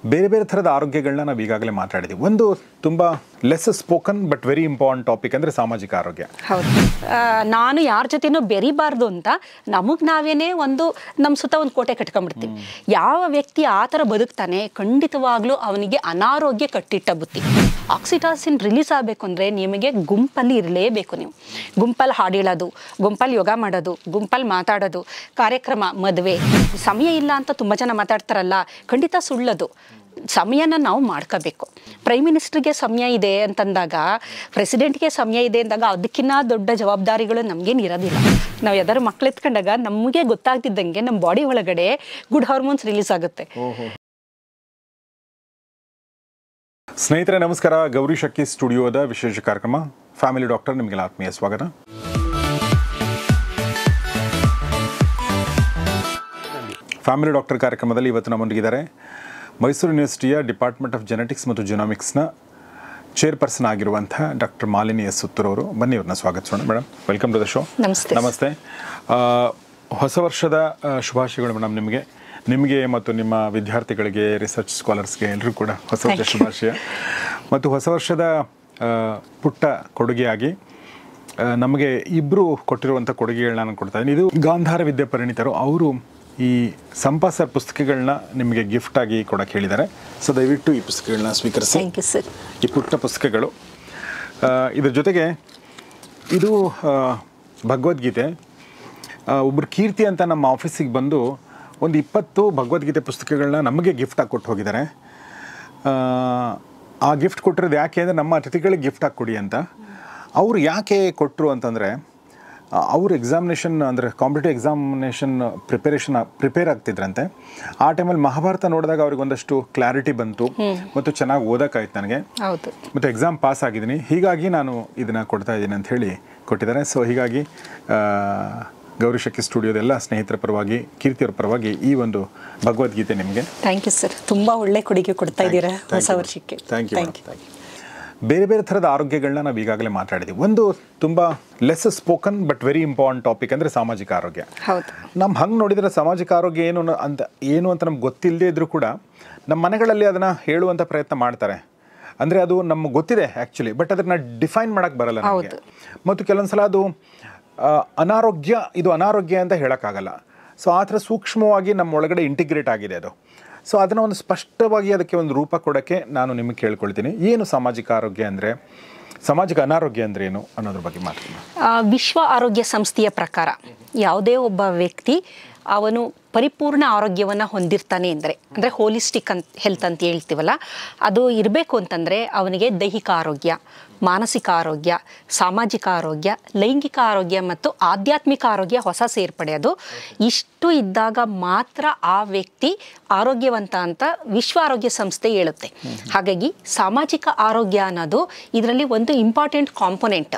ಬೇರೆ ಬೇರೆ ಥರದ ಆರೋಗ್ಯಗಳನ್ನ ನಾವು ಈಗಾಗಲೇ ಮಾತಾಡಿದ್ದೀವಿ. ಒಂದು ತುಂಬ less spoken but very important topic ಅಂದರೆ ಸಾಮಾಜಿಕ ಆರೋಗ್ಯ. ಹೌದು, ನಾನು ಯಾರ ಜೊತೆನೂ ಬೆರಿಬಾರ್ದು ಅಂತ ನಮಗೆ ನಾವೇನೇ ನಮ್ಮ ಸುತ್ತ ಒಂದು ಕೋಟೆ ಕಟ್ಕೊಂಡ್ಬಿಡ್ತೀವಿ. ಯಾವ ವ್ಯಕ್ತಿ ಆ ಥರ ಬದುಕ್ತಾನೆ ಖಂಡಿತವಾಗ್ಲೂ ಅವನಿಗೆ ಅನಾರೋಗ್ಯ ಕಟ್ಟಿಟ್ಟ ಬುತ್ತಿ. ಆಕ್ಸಿಟಾಸಿನ್ ರಿಲೀಸ್ ಆಗಬೇಕು ಅಂದರೆ ನಿಮಗೆ ಗುಂಪಲ್ಲಿ ಇರಲೇಬೇಕು. ನೀವು ಗುಂಪಲ್ಲಿ ಹಾಡು ಹೇಳೋದು, ಗುಂಪಲ್ಲಿ ಯೋಗ ಮಾಡೋದು, ಗುಂಪಲ್ಲಿ ಮಾತಾಡೋದು, ಕಾರ್ಯಕ್ರಮ, ಮದುವೆ. ಸಮಯ ಇಲ್ಲ ಅಂತ ತುಂಬ ಜನ ಮಾತಾಡ್ತಾರಲ್ಲ, ಖಂಡಿತ ಸುಳ್ಳದು. ಸಮಯನ ನಾವು ಮಾಡ್ಕೋಬೇಕು. ಪ್ರೈಮ್ ಮಿನಿಸ್ಟರ್ಗೆ ಸಮಯ ಇದೆ ಅಂತಂದಾಗ, ಪ್ರೆಸಿಡೆಂಟ್ಗೆ ಸಮಯ ಇದೆ ಅಂದಾಗ ಅದಕ್ಕಿಂತ ದೊಡ್ಡ ಜವಾಬ್ದಾರಿಗಳು ನಮಗೇನು ಇರೋದಿಲ್ಲ. ನಾವು ಯಾವ್ದಾದ್ರು ಮಕ್ಳು ಎತ್ಕೊಂಡಾಗ ನಮಗೆ ಗೊತ್ತಾಗ್ತಿದ್ದಂಗೆ ನಮ್ಮ ಬಾಡಿ ಒಳಗಡೆ ಗುಡ್ ಹಾರ್ಮೋನ್ಸ್ ರಿಲೀಸ್ ಆಗುತ್ತೆ. ಸ್ನೇಹಿತರೆ ನಮಸ್ಕಾರ. ಗೌರಿ ಶಕ್ಕಿ ಸ್ಟುಡಿಯೋದ ವಿಶೇಷ ಕಾರ್ಯಕ್ರಮ ಫ್ಯಾಮಿಲಿ ಡಾಕ್ಟರ್, ನಿಮಗೆಲ್ಲ ಆತ್ಮೀಯ ಸ್ವಾಗತ. ಫ್ಯಾಮಿಲಿ ಡಾಕ್ಟರ್ ಕಾರ್ಯಕ್ರಮದಲ್ಲಿ ಇವತ್ತು ನಮ್ಮೊಂದಿಗಿದ್ದಾರೆ ಮೈಸೂರು ಯೂನಿವರ್ಸಿಟಿಯ ಡಿಪಾರ್ಟ್ಮೆಂಟ್ ಆಫ್ ಜೆನೆಟಿಕ್ಸ್ ಮತ್ತು ಜಿನೋಮಿಕ್ಸ್ನ ಚೇರ್ಪರ್ಸನ್ ಆಗಿರುವಂಥ ಡಾಕ್ಟರ್ ಮಾಲಿನಿ ಎಸ್ ಸುತ್ತೂರ್ ಅವರು. ಬನ್ನಿ, ಅವ್ರನ್ನ ಸ್ವಾಗತಿಸೋಣ. Madam, welcome to the show. ನಮಸ್ತೆ. ನಮಸ್ತೆ. ಹೊಸ ವರ್ಷದ ಶುಭಾಶಯಗಳು ಮೇಡಮ್ ನಿಮಗೆ ಮತ್ತು ನಿಮ್ಮ ವಿದ್ಯಾರ್ಥಿಗಳಿಗೆ, ರಿಸರ್ಚ್ ಸ್ಕಾಲರ್ಸ್ಗೆ ಎಲ್ಲರೂ ಕೂಡ ಹೊಸ ವರ್ಷ ಶುಭಾಶಯ. ಮತ್ತು ಹೊಸ ವರ್ಷದ ಪುಟ್ಟ ಕೊಡುಗೆಯಾಗಿ ನಮಗೆ ಇಬ್ಬರು ಕೊಟ್ಟಿರುವಂಥ ಕೊಡುಗೆಗಳನ್ನ ನಾನು ಕೊಡ್ತಾ ಇದ್ದೀನಿ. ಇದು ಗಾಂಧಾರ ವಿದ್ಯೆ ಪರಿಣಿತರು, ಅವರು ಈ ಸಂಪಾ ಸರ್ ಪುಸ್ತಕಗಳನ್ನ ನಿಮಗೆ ಗಿಫ್ಟಾಗಿ ಕೊಡೋಕ್ಕೆ ಹೇಳಿದ್ದಾರೆ. ಸೊ ದಯವಿಟ್ಟು ಈ ಪುಸ್ತಕಗಳನ್ನ ಸ್ವೀಕರಿಸಿ. ಈ ಪುಟ್ಟ ಪುಸ್ತಕಗಳು. ಇದ್ರ ಜೊತೆಗೆ ಇದು ಭಗವದ್ಗೀತೆ. ಒಬ್ಬರು ಕೀರ್ತಿ ಅಂತ ನಮ್ಮ ಆಫೀಸಿಗೆ ಬಂದು ಒಂದು 20 ಭಗವದ್ಗೀತೆ ಪುಸ್ತಕಗಳನ್ನ ನಮಗೆ ಗಿಫ್ಟಾಗಿ ಕೊಟ್ಟು ಹೋಗಿದ್ದಾರೆ. ಆ ಗಿಫ್ಟ್ ಕೊಟ್ಟಿರೋದು ಯಾಕೆ ಅಂದರೆ ನಮ್ಮ ಅತಿಥಿಗಳಿಗೆ ಗಿಫ್ಟಾಗಿ ಕೊಡಿ ಅಂತ. ಅವರು ಯಾಕೆ ಕೊಟ್ಟರು ಅಂತಂದರೆ, ಅವರು ಎಕ್ಸಾಮಿನೇಷನ್ ಅಂದರೆ ಕಾಂಪಿಟೇಟಿವ್ ಎಕ್ಸಾಮಿನೇಷನ್ ಪ್ರಿಪೇರ್ ಆಗ್ತಿದ್ರಂತೆ. ಆ ಟೈಮಲ್ಲಿ ಮಹಾಭಾರತ ನೋಡಿದಾಗ ಅವ್ರಿಗೆ ಒಂದಷ್ಟು ಕ್ಲಾರಿಟಿ ಬಂತು ಮತ್ತು ಚೆನ್ನಾಗಿ ಓದೋಕ್ಕಾಯ್ತು ನನಗೆ. ಮತ್ತು ಎಕ್ಸಾಮ್ ಪಾಸ್ ಆಗಿದ್ದೀನಿ, ಹೀಗಾಗಿ ನಾನು ಇದನ್ನು ಕೊಡ್ತಾ ಇದ್ದೀನಿ ಅಂತ ಹೇಳಿ ಕೊಟ್ಟಿದ್ದಾರೆ. ಸೊ ಹೀಗಾಗಿ ಗೌರಿ ಶಕ್ಕಿ ಸ್ಟುಡಿಯೋದ ಎಲ್ಲ ಸ್ನೇಹಿತರ ಪರವಾಗಿ, ಕೀರ್ತಿಯವರ ಪರವಾಗಿ ಈ ಒಂದು ಭಗವದ್ಗೀತೆ ನಿಮಗೆ. ಥ್ಯಾಂಕ್ ಯು ಸರ್, ತುಂಬ ಒಳ್ಳೆ ಕೊಡುಗೆ ಕೊಡ್ತಾ ಇದ್ದೀರಾ ಹೊಸ ವರ್ಷಕ್ಕೆ. Thank you. ಬೇರೆ ಬೇರೆ ಥರದ ಆರೋಗ್ಯಗಳನ್ನ ನಾವು ಈಗಾಗಲೇ ಮಾತಾಡಿದ್ದೀವಿ. ಒಂದು ತುಂಬ less spoken but very important topic ಅಂದರೆ ಸಾಮಾಜಿಕ ಆರೋಗ್ಯ. ಹೌದು, ನಮ್ಮ ಹಂಗೆ ನೋಡಿದರೆ ಸಾಮಾಜಿಕ ಆರೋಗ್ಯ ಏನು ಅಂತ ನಮ್ಗೆ ಗೊತ್ತಿಲ್ಲದೆ ಇದ್ದರೂ ಕೂಡ ನಮ್ಮ ಮನೆಗಳಲ್ಲಿ ಅದನ್ನು ಹೇಳುವಂಥ ಪ್ರಯತ್ನ ಮಾಡ್ತಾರೆ. ಅಂದರೆ ಅದು ನಮ್ಗೆ ಗೊತ್ತಿದೆ ಆ್ಯಕ್ಚುಲಿ, ಬಟ್ ಅದನ್ನು ಡಿಫೈನ್ ಮಾಡೋಕ್ಕೆ ಬರಲ್ಲ ನಮಗೆ. ಮತ್ತು ಕೆಲವೊಂದು ಸಲ ಅದು ಅನಾರೋಗ್ಯ ಅಂತ ಹೇಳೋಕ್ಕಾಗಲ್ಲ. ಸೊ ಆ ಥರ ಸೂಕ್ಷ್ಮವಾಗಿ ನಮ್ಮ ಒಳಗಡೆ ಇಂಟಿಗ್ರೇಟ್ ಆಗಿದೆ ಅದು. ಸೊ ಅದನ್ನು ಒಂದು ಸ್ಪಷ್ಟವಾಗಿ ಅದಕ್ಕೆ ಒಂದು ರೂಪ ಕೊಡೋಕ್ಕೆ ನಾನು ನಿಮಗೆ ಕೇಳ್ಕೊಳ್ತೀನಿ. ಏನು ಸಾಮಾಜಿಕ ಆರೋಗ್ಯ ಅಂದರೆ, ಸಾಮಾಜಿಕ ಅನಾರೋಗ್ಯ ಅಂದರೆ ಏನು ಅನ್ನೋದ್ರ ಬಗ್ಗೆ ಮಾತಾಡೋಣ. ವಿಶ್ವ ಆರೋಗ್ಯ ಸಂಸ್ಥೆಯ ಪ್ರಕಾರ ಯಾವುದೇ ಒಬ್ಬ ವ್ಯಕ್ತಿ ಅವನು ಪರಿಪೂರ್ಣ ಆರೋಗ್ಯವನ್ನು ಹೊಂದಿರ್ತಾನೆ ಅಂದರೆ ಹೋಲಿಸ್ಟಿಕ್ ಹೆಲ್ತ್ ಅಂತ ಹೇಳ್ತೀವಲ್ಲ, ಅದು ಇರಬೇಕು ಅಂತಂದರೆ ಅವನಿಗೆ ದೈಹಿಕ ಆರೋಗ್ಯ, ಮಾನಸಿಕ ಆರೋಗ್ಯ, ಸಾಮಾಜಿಕ ಆರೋಗ್ಯ, ಲೈಂಗಿಕ ಆರೋಗ್ಯ ಮತ್ತು ಆಧ್ಯಾತ್ಮಿಕ ಆರೋಗ್ಯ ಹೊಸ ಸೇರ್ಪಡೆ. ಅದು ಇಷ್ಟು ಇದ್ದಾಗ ಮಾತ್ರ ಆ ವ್ಯಕ್ತಿ ಆರೋಗ್ಯವಂತ ಅಂತ ವಿಶ್ವ ಆರೋಗ್ಯ ಸಂಸ್ಥೆ ಹೇಳುತ್ತೆ. ಹಾಗಾಗಿ ಸಾಮಾಜಿಕ ಆರೋಗ್ಯ ಅನ್ನೋದು ಇದರಲ್ಲಿ ಒಂದು ಇಂಪಾರ್ಟೆಂಟ್ ಕಾಂಪೊನೆಂಟ್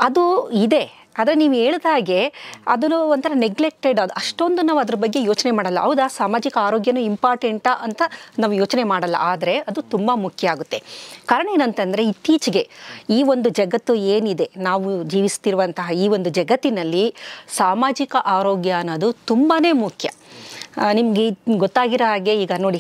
ಅದು ಇದೆ. ಆದರೆ ನೀವು ಹೇಳಿದ ಹಾಗೆ ಅದನ್ನು ಒಂಥರ ನೆಗ್ಲೆಕ್ಟೆಡ್, ಅದು ಅಷ್ಟೊಂದು ನಾವು ಅದ್ರ ಬಗ್ಗೆ ಯೋಚನೆ ಮಾಡಲ್ಲ. ಹೌದಾ, ಸಾಮಾಜಿಕ ಆರೋಗ್ಯನೂ ಇಂಪಾರ್ಟೆಂಟಾ ಅಂತ ನಾವು ಯೋಚನೆ ಮಾಡಲ್ಲ, ಆದರೆ ಅದು ತುಂಬ ಮುಖ್ಯ ಆಗುತ್ತೆ. ಕಾರಣ ಏನಂತಂದರೆ, ಇತ್ತೀಚೆಗೆ ಈ ಒಂದು ಜಗತ್ತು ಏನಿದೆ, ನಾವು ಜೀವಿಸ್ತಿರುವಂತಹ ಈ ಒಂದು ಜಗತ್ತಿನಲ್ಲಿ ಸಾಮಾಜಿಕ ಆರೋಗ್ಯ ಅನ್ನೋದು ತುಂಬಾ ಮುಖ್ಯ. ನಿಮಗೆ ಗೊತ್ತಾಗಿರೋ ಹಾಗೆ ಈಗ ನೋಡಿ,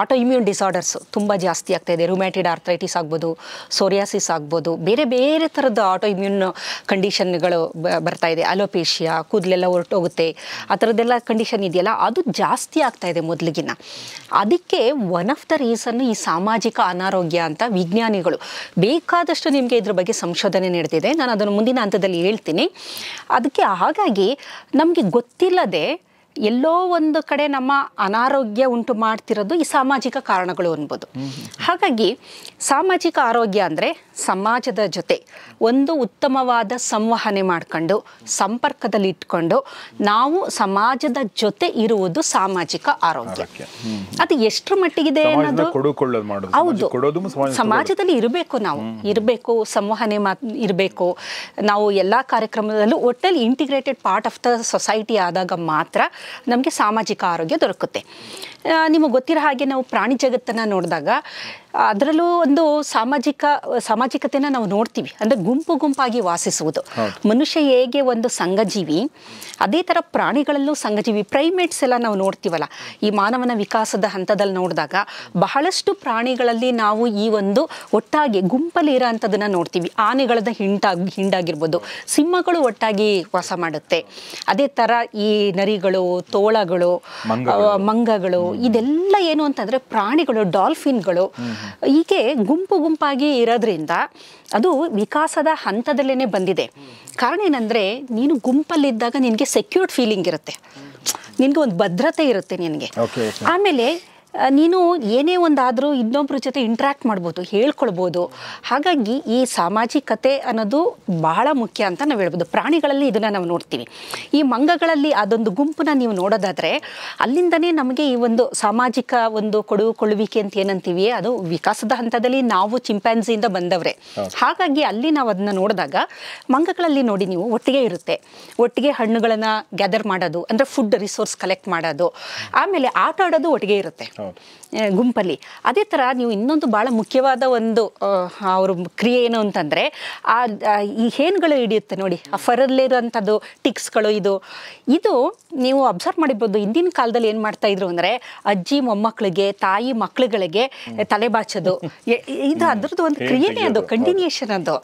ಆಟೋ ಇಮ್ಯೂನ್ ಡಿಸಾರ್ಡರ್ಸು ತುಂಬ ಜಾಸ್ತಿ ಆಗ್ತಾಯಿದೆ. ರುಮ್ಯಾಟಿಡ್ ಆರ್ಥ್ರೈಟಿಸ್ ಆಗ್ಬೋದು, ಸೋರಿಯಾಸಿಸ್ ಆಗ್ಬೋದು, ಬೇರೆ ಬೇರೆ ಥರದ ಆಟೋ ಇಮ್ಯೂನ್ ಕಂಡೀಷನ್ಗಳು ಬರ್ತಾಯಿದೆ. ಅಲೋಪೇಶಿಯಾ, ಕೂದಲೆಲ್ಲ ಹೊರಟೋಗುತ್ತೆ, ಆ ಥರದ್ದೆಲ್ಲ ಕಂಡೀಷನ್ ಇದೆಯಲ್ಲ, ಅದು ಜಾಸ್ತಿ ಆಗ್ತಾಯಿದೆ ಮೊದಲಿಗಿನ. ಅದಕ್ಕೆ ಒನ್ ಆಫ್ ದ ರೀಸನ್ ಈ ಸಾಮಾಜಿಕ ಅನಾರೋಗ್ಯ ಅಂತ ವಿಜ್ಞಾನಿಗಳು ಬೇಕಾದಷ್ಟು ನಿಮಗೆ ಇದ್ರ ಬಗ್ಗೆ ಸಂಶೋಧನೆ ನಡೆದಿದೆ. ನಾನು ಅದನ್ನು ಮುಂದಿನ ಹಂತದಲ್ಲಿ ಹೇಳ್ತೀನಿ. ಅದಕ್ಕೆ ಹಾಗಾಗಿ ನಮಗೆ ಗೊತ್ತಿಲ್ಲದೆ ಎಲ್ಲೋ ಒಂದು ಕಡೆ ನಮ್ಮ ಅನಾರೋಗ್ಯ ಉಂಟು ಮಾಡ್ತಿರೋದು ಈ ಸಾಮಾಜಿಕ ಕಾರಣಗಳು ಅನ್ಬೋದು. ಹಾಗಾಗಿ ಸಾಮಾಜಿಕ ಆರೋಗ್ಯ ಅಂದರೆ ಸಮಾಜದ ಜೊತೆ ಒಂದು ಉತ್ತಮವಾದ ಸಂವಹನೆ ಮಾಡ್ಕೊಂಡು, ಸಂಪರ್ಕದಲ್ಲಿ ಇಟ್ಕೊಂಡು ನಾವು ಸಮಾಜದ ಜೊತೆ ಇರುವುದು ಸಾಮಾಜಿಕ ಆರೋಗ್ಯ. ಅದು ಎಷ್ಟರ ಮಟ್ಟಿಗಿದೆ ಅನ್ನೋದು, ಹೌದು, ಸಮಾಜದಲ್ಲಿ ಇರಬೇಕು, ಸಂವಹನೆ ಇರಬೇಕು. ನಾವು ಎಲ್ಲ ಕಾರ್ಯಕ್ರಮದಲ್ಲೂ ಒಟ್ಟಲ್ಲಿ integrated part of the society ಆದಾಗ ಮಾತ್ರ ನಮಗೆ ಸಾಮಾಜಿಕ ಆರೋಗ್ಯ ದೊರಕುತ್ತೆ. ನಿಮಗೆ ಗೊತ್ತಿರೋ ಹಾಗೆ ನಾವು ಪ್ರಾಣಿ ಜಗತ್ತನ್ನು ನೋಡಿದಾಗ ಅದರಲ್ಲೂ ಒಂದು ಸಾಮಾಜಿಕತೆನ ನಾವು ನೋಡ್ತೀವಿ. ಅಂದರೆ ಗುಂಪಾಗಿ ವಾಸಿಸುವುದು. ಮನುಷ್ಯ ಹೇಗೆ ಒಂದು ಸಂಘಜೀವಿ, ಅದೇ ಥರ ಪ್ರಾಣಿಗಳಲ್ಲೂ ಸಂಘಜೀವಿ. ಪ್ರೈಮೇಟ್ಸ್ ಎಲ್ಲ ನಾವು ನೋಡ್ತೀವಲ್ಲ, ಈ ಮಾನವನ ವಿಕಾಸದ ಹಂತದಲ್ಲಿ ನೋಡಿದಾಗ ಬಹಳಷ್ಟು ಪ್ರಾಣಿಗಳಲ್ಲಿ ನಾವು ಈ ಒಂದು ಒಟ್ಟಾಗಿ ಗುಂಪಲ್ಲಿ ಇರೋ ಅಂಥದ್ದನ್ನು ನೋಡ್ತೀವಿ. ಆನೆಗಳದ ಹಿಂಡಾಗಿರ್ಬೋದು, ಸಿಂಹಗಳು ಒಟ್ಟಾಗಿ ವಾಸ ಮಾಡುತ್ತೆ. ಅದೇ ಥರ ಈ ನರಿಗಳು, ತೋಳಗಳು, ಮಂಗಗಳು, ಇದೆಲ್ಲ ಏನು ಅಂತಂದರೆ ಪ್ರಾಣಿಗಳು, ಡಾಲ್ಫಿನ್ಗಳು ಹೀಗೆ ಗುಂಪಾಗಿ ಇರೋದ್ರಿಂದ ಅದು ವಿಕಾಸದ ಹಂತದಲ್ಲೇ ಬಂದಿದೆ. ಕಾರಣ ಏನಂದರೆ, ನೀನು ಗುಂಪಲ್ಲಿದ್ದಾಗ ನಿನಗೆ ಸೆಕ್ಯೂರ್ಡ್ ಫೀಲಿಂಗ್ ಇರುತ್ತೆ, ನಿನಗೆ ಒಂದು ಭದ್ರತೆ ಇರುತ್ತೆ ನಿನಗೆ. ಆಮೇಲೆ ನೀನು ಏನೇ ಒಂದಾದರೂ ಇನ್ನೊಬ್ಬರ ಜೊತೆ ಇಂಟ್ರ್ಯಾಕ್ಟ್ ಮಾಡ್ಬೋದು, ಹೇಳ್ಕೊಳ್ಬೋದು. ಹಾಗಾಗಿ ಈ ಸಾಮಾಜಿಕತೆ ಅನ್ನೋದು ಬಹಳ ಮುಖ್ಯ ಅಂತ ನಾವು ಹೇಳ್ಬೋದು. ಪ್ರಾಣಿಗಳಲ್ಲಿ ಇದನ್ನು ನಾವು ನೋಡ್ತೀವಿ. ಈ ಮಂಗಗಳಲ್ಲಿ ಅದೊಂದು ಗುಂಪನ್ನ ನೀವು ನೋಡೋದಾದರೆ ಅಲ್ಲಿಂದನೇ ನಮಗೆ ಈ ಒಂದು ಸಾಮಾಜಿಕ ಒಂದು ಕೊಡುವಿಕೆ ಅಂತ ಏನಂತೀವಿ, ಅದು ವಿಕಾಸದ ಹಂತದಲ್ಲಿ ನಾವು ಚಿಂಪ್ಯಾನ್ಸಿಯಿಂದ ಬಂದವ್ರೆ. ಹಾಗಾಗಿ ಅಲ್ಲಿ ನಾವು ಅದನ್ನ ನೋಡಿದಾಗ ಮಂಗಗಳಲ್ಲಿ ನೋಡಿ ನೀವು ಒಟ್ಟಿಗೆ ಇರುತ್ತೆ, ಒಟ್ಟಿಗೆ ಹಣ್ಣುಗಳನ್ನು ಗ್ಯಾದರ್ ಮಾಡೋದು, ಅಂದರೆ ಫುಡ್ ರಿಸೋರ್ಸ್ ಕಲೆಕ್ಟ್ ಮಾಡೋದು, ಆಮೇಲೆ ಆಟ ಆಡೋದು ಒಟ್ಟಿಗೆ ಇರುತ್ತೆ ಗುಂಪಲ್ಲಿ. ಅದೇ ಥರ ನೀವು ಇನ್ನೊಂದು ಭಾಳ ಮುಖ್ಯವಾದ ಒಂದು ಅವ್ರ ಕ್ರಿಯೆ ಏನು ಅಂತಂದರೆ, ಈ ಹೇನುಗಳು ಹಿಡಿಯುತ್ತೆ ನೋಡಿ, ಆ ಫರಲ್ಲಿರೋಂಥದ್ದು ಟಿಕ್ಸ್ಗಳು. ಇದು ನೀವು ಅಬ್ಸರ್ವ್ ಮಾಡಿರ್ಬೋದು. ಹಿಂದಿನ ಕಾಲದಲ್ಲಿ ಏನು ಮಾಡ್ತಾಯಿದ್ರು ಅಂದರೆ, ಅಜ್ಜಿ ಮೊಮ್ಮಕ್ಕಳಿಗೆ, ತಾಯಿ ಮಕ್ಕಳುಗಳಿಗೆ ತಲೆ ಬಾಚೋದು, ಇದು ಅದರದ್ದು ಒಂದು ಕ್ರಿಯೆನೇ, ಅದು ಕಂಟಿನ್ಯೂಷನ್, ಅದು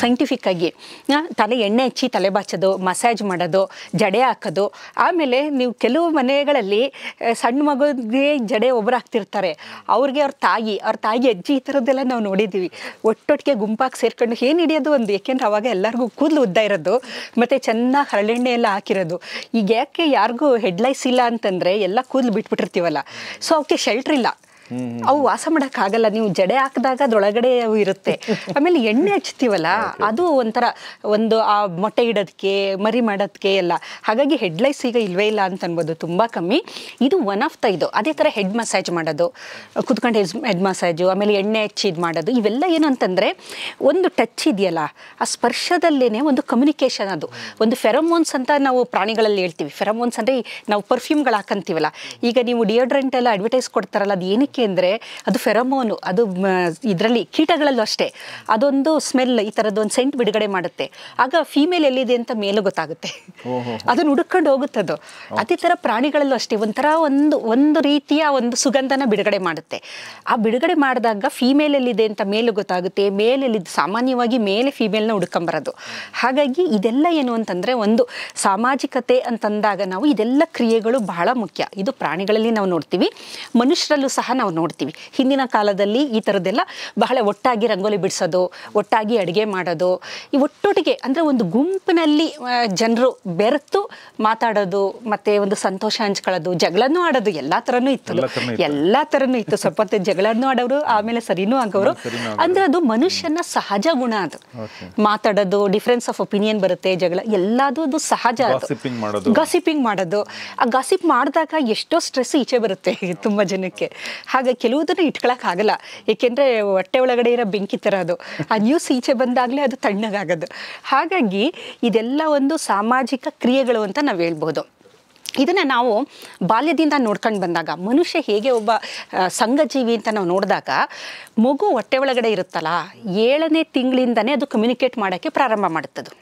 ಸೈಂಟಿಫಿಕ್ ಆಗಿ. ತಲೆ ಎಣ್ಣೆ ಹಚ್ಚಿ ತಲೆ ಬಾಚೋದು, ಮಸಾಜ್ ಮಾಡೋದು, ಜಡೆ ಹಾಕೋದು. ಆಮೇಲೆ ನೀವು ಕೆಲವು ಮನೆಗಳಲ್ಲಿ ಸಣ್ಣ ಮಗುಗೆ ಜಡೆ ಒಬ್ಬರು ಹಾಕ್ತಿರ್ತಾರೆ, ಅವ್ರಿಗೆ ಅವ್ರ ತಾಯಿ ಅಜ್ಜಿ, ಈ ಥರದ್ದೆಲ್ಲ ನಾವು ನೋಡಿದ್ದೀವಿ. ಒಟ್ಟೊಟ್ಟಿಗೆ ಗುಂಪಾಗಿ ಸೇರ್ಕೊಂಡು ಏನು ಹಿಡಿಯೋದು ಒಂದು. ಯಾಕೆಂದ್ರೆ ಅವಾಗ ಎಲ್ಲರಿಗೂ ಕೂದಲು ಉದ್ದ ಇರೋದು, ಮತ್ತು ಚೆನ್ನಾಗಿ ಹರಳೆಣ್ಣೆ ಎಲ್ಲ ಹಾಕಿರೋದು. ಈಗ ಯಾಕೆ ಯಾರಿಗೂ ಹೆಡ್ಲೈಸ್ ಇಲ್ಲ ಅಂತಂದರೆ, ಎಲ್ಲ ಕೂದಲು ಬಿಟ್ಬಿಟ್ಟಿರ್ತೀವಲ್ಲ, ಸೊ ಅವಕ್ಕೆ ಶೆಲ್ಟ್ರ್ ಇಲ್ಲ, ಅವು ವಾಸ ಮಾಡೋಕ್ಕಾಗಲ್ಲ. ನೀವು ಜಡೆ ಹಾಕಿದಾಗ ಅದರೊಳಗಡೆ ಅವು ಇರುತ್ತೆ. ಆಮೇಲೆ ಎಣ್ಣೆ ಹಚ್ತೀವಲ್ಲ, ಅದು ಒಂಥರ ಒಂದು ಆ ಮೊಟ್ಟೆ ಇಡೋದಕ್ಕೆ, ಮರಿ ಮಾಡೋದಕ್ಕೆ ಎಲ್ಲ. ಹಾಗಾಗಿ ಹೆಡ್ಲೈಸ್ ಈಗ ಇಲ್ವೇ ಇಲ್ಲ ಅಂತ ಅನ್ಬೋದು, ತುಂಬ ಕಮ್ಮಿ. ಇದು ಒನ್ ಆಫ್ ದ ಇದು. ಅದೇ ಥರ ಹೆಡ್ ಮಸಾಜ್ ಮಾಡೋದು, ಕುತ್ಕೊಂಡು ಹೆಡ್ ಮಸಾಜು, ಆಮೇಲೆ ಎಣ್ಣೆ ಹಚ್ಚಿ ಇದು ಮಾಡೋದು, ಇವೆಲ್ಲ ಏನು ಅಂತಂದರೆ ಒಂದು ಟಚ್ ಇದೆಯಲ್ಲ, ಆ ಸ್ಪರ್ಶದಲ್ಲೇ ಒಂದು ಕಮ್ಯುನಿಕೇಷನ್. ಅದು ಒಂದು ಫೆರೋಮೋನ್ಸ್ ಅಂತ ನಾವು ಪ್ರಾಣಿಗಳಲ್ಲಿ ಹೇಳ್ತೀವಿ. ಫೆರೋಮೋನ್ಸ್ ಅಂದರೆ ನಾವು ಪರ್ಫ್ಯೂಮ್ಗಳು ಹಾಕಂತೀವಲ್ಲ, ಈಗ ನೀವು ಡಿಯೋಡ್ರೆಂಟ್ ಎಲ್ಲ ಅಡ್ವರ್ಟೈಸ್ ಕೊಡ್ತಾರಲ್ಲ, ಅದು ಏನಕ್ಕೆ ಅಂದರೆ ಅದು ಫೆರೋಮೋನು. ಅದು ಇದರಲ್ಲಿ ಕೀಟಗಳಲ್ಲೂ ಅಷ್ಟೇ, ಅದೊಂದು ಸ್ಮೆಲ್, ಈ ಥರದ್ದು ಒಂದು ಸೆಂಟ್ ಬಿಡುಗಡೆ ಮಾಡುತ್ತೆ. ಆಗ ಫೀಮೇಲ್ ಎಲ್ಲಿದೆ ಅಂತ ಮೇಲೂ ಗೊತ್ತಾಗುತ್ತೆ, ಅದನ್ನು ಹುಡುಕೊಂಡು ಹೋಗುತ್ತದು. ಅದೇ ಥರ ಪ್ರಾಣಿಗಳಲ್ಲೂ ಅಷ್ಟೇ, ಒಂಥರ ಒಂದು ರೀತಿಯ ಒಂದು ಸುಗಂಧನ ಬಿಡುಗಡೆ ಮಾಡುತ್ತೆ. ಆ ಬಿಡುಗಡೆ ಮಾಡಿದಾಗ ಫೀಮೇಲ್ ಎಲ್ಲಿದೆ ಅಂತ ಮೇಲೂ ಗೊತ್ತಾಗುತ್ತೆ, ಮೇಲೆಲ್ಲಿದ್ದು ಸಾಮಾನ್ಯವಾಗಿ ಮೇಲೆ ಫೀಮೇಲ್ನ ಹುಡ್ಕೊಂಬರೋದು. ಹಾಗಾಗಿ ಇದೆಲ್ಲ ಏನು ಅಂತಂದರೆ, ಒಂದು ಸಾಮಾಜಿಕತೆ ಅಂತಂದಾಗ ನಾವು ಇದೆಲ್ಲ ಕ್ರಿಯೆಗಳು ಬಹಳ ಮುಖ್ಯ. ಇದು ಪ್ರಾಣಿಗಳಲ್ಲಿ ನಾವು ನೋಡ್ತೀವಿ, ಮನುಷ್ಯರಲ್ಲೂ ಸಹ ನಾವು ನೋಡ್ತೀವಿ. ಹಿಂದಿನ ಕಾಲದಲ್ಲಿ ಈ ಥರದ್ದೆಲ್ಲ ಬಹಳ ಒಟ್ಟಾಗಿ ರಂಗೋಲಿ ಬಿಡಿಸೋದು, ಒಟ್ಟಾಗಿ ಅಡುಗೆ ಮಾಡೋದು, ಈ ಒಟ್ಟೊಟ್ಟಿಗೆ ಅಂದರೆ ಒಂದು ಗುಂಪಿನಲ್ಲಿ ಜನರು ಬೆರೆತು ಮಾತಾಡೋದು, ಮತ್ತು ಒಂದು ಸಂತೋಷ ಹಂಚ್ಕೊಳ್ಳೋದು, ಜಗಳನೂ ಆಡೋದು, ಎಲ್ಲ ಥರನೂ ಇತ್ತು. ಎಲ್ಲ ಥರನೂ ಇತ್ತು. ಸ್ವಲ್ಪ ಹೊತ್ತು ಜಗಳನೂ ಆಡೋರು, ಆಮೇಲೆ ಸರಿನೂ ಆಗೋರು. ಅಂದರೆ ಅದು ಮನುಷ್ಯನ ಸಹಜ ಗುಣ. ಅದು ಮಾತಾಡೋದು, ಡಿಫ್ರೆನ್ಸ್ ಆಫ್ ಒಪಿನಿಯನ್ ಬರುತ್ತೆ, ಜಗಳ ಎಲ್ಲದೂ ಅದು ಸಹಜ. ಗಾಸಿಪಿಂಗ್ ಮಾಡೋದು, ಆ ಗಾಸಿಪ್ ಮಾಡಿದಾಗ ಎಷ್ಟೋ ಸ್ಟ್ರೆಸ್ ಈಚೆ ಬರುತ್ತೆ ತುಂಬ ಜನಕ್ಕೆ. ಹಾಗೆ ಕೆಲವುದನ್ನು ಇಟ್ಕೊಳಕ್ಕಾಗಲ್ಲ, ಏಕೆಂದರೆ ಹೊಟ್ಟೆ ಒಳಗಡೆ ಇರೋ ಬೆಂಕಿ ಥರ ಅದು. ಆ ನ್ಯೂಸ್ ಈಚೆ ಬಂದಾಗಲೇ ಅದು ತಣ್ಣಗಾಗೋದು. ಹಾಗಾಗಿ ಇದೆಲ್ಲ ಒಂದು ಸಾಮಾಜಿಕ ಕ್ರಿಯೆಗಳು ಅಂತ ನಾವು ಹೇಳ್ಬೋದು. ಇದನ್ನು ನಾವು ಬಾಲ್ಯದಿಂದ ನೋಡ್ಕೊಂಡು ಬಂದಾಗ, ಮನುಷ್ಯ ಹೇಗೆ ಒಬ್ಬ ಸಂಘಜೀವಿ ಅಂತ ನಾವು ನೋಡಿದಾಗ, ಮಗು ಹೊಟ್ಟೆ ಒಳಗಡೆ ಇರುತ್ತಲ್ಲ, 7ನೇ ತಿಂಗಳಿಂದನೇ ಅದು ಕಮ್ಯುನಿಕೇಟ್ ಮಾಡೋಕ್ಕೆ ಪ್ರಾರಂಭ ಮಾಡುತ್ತದು.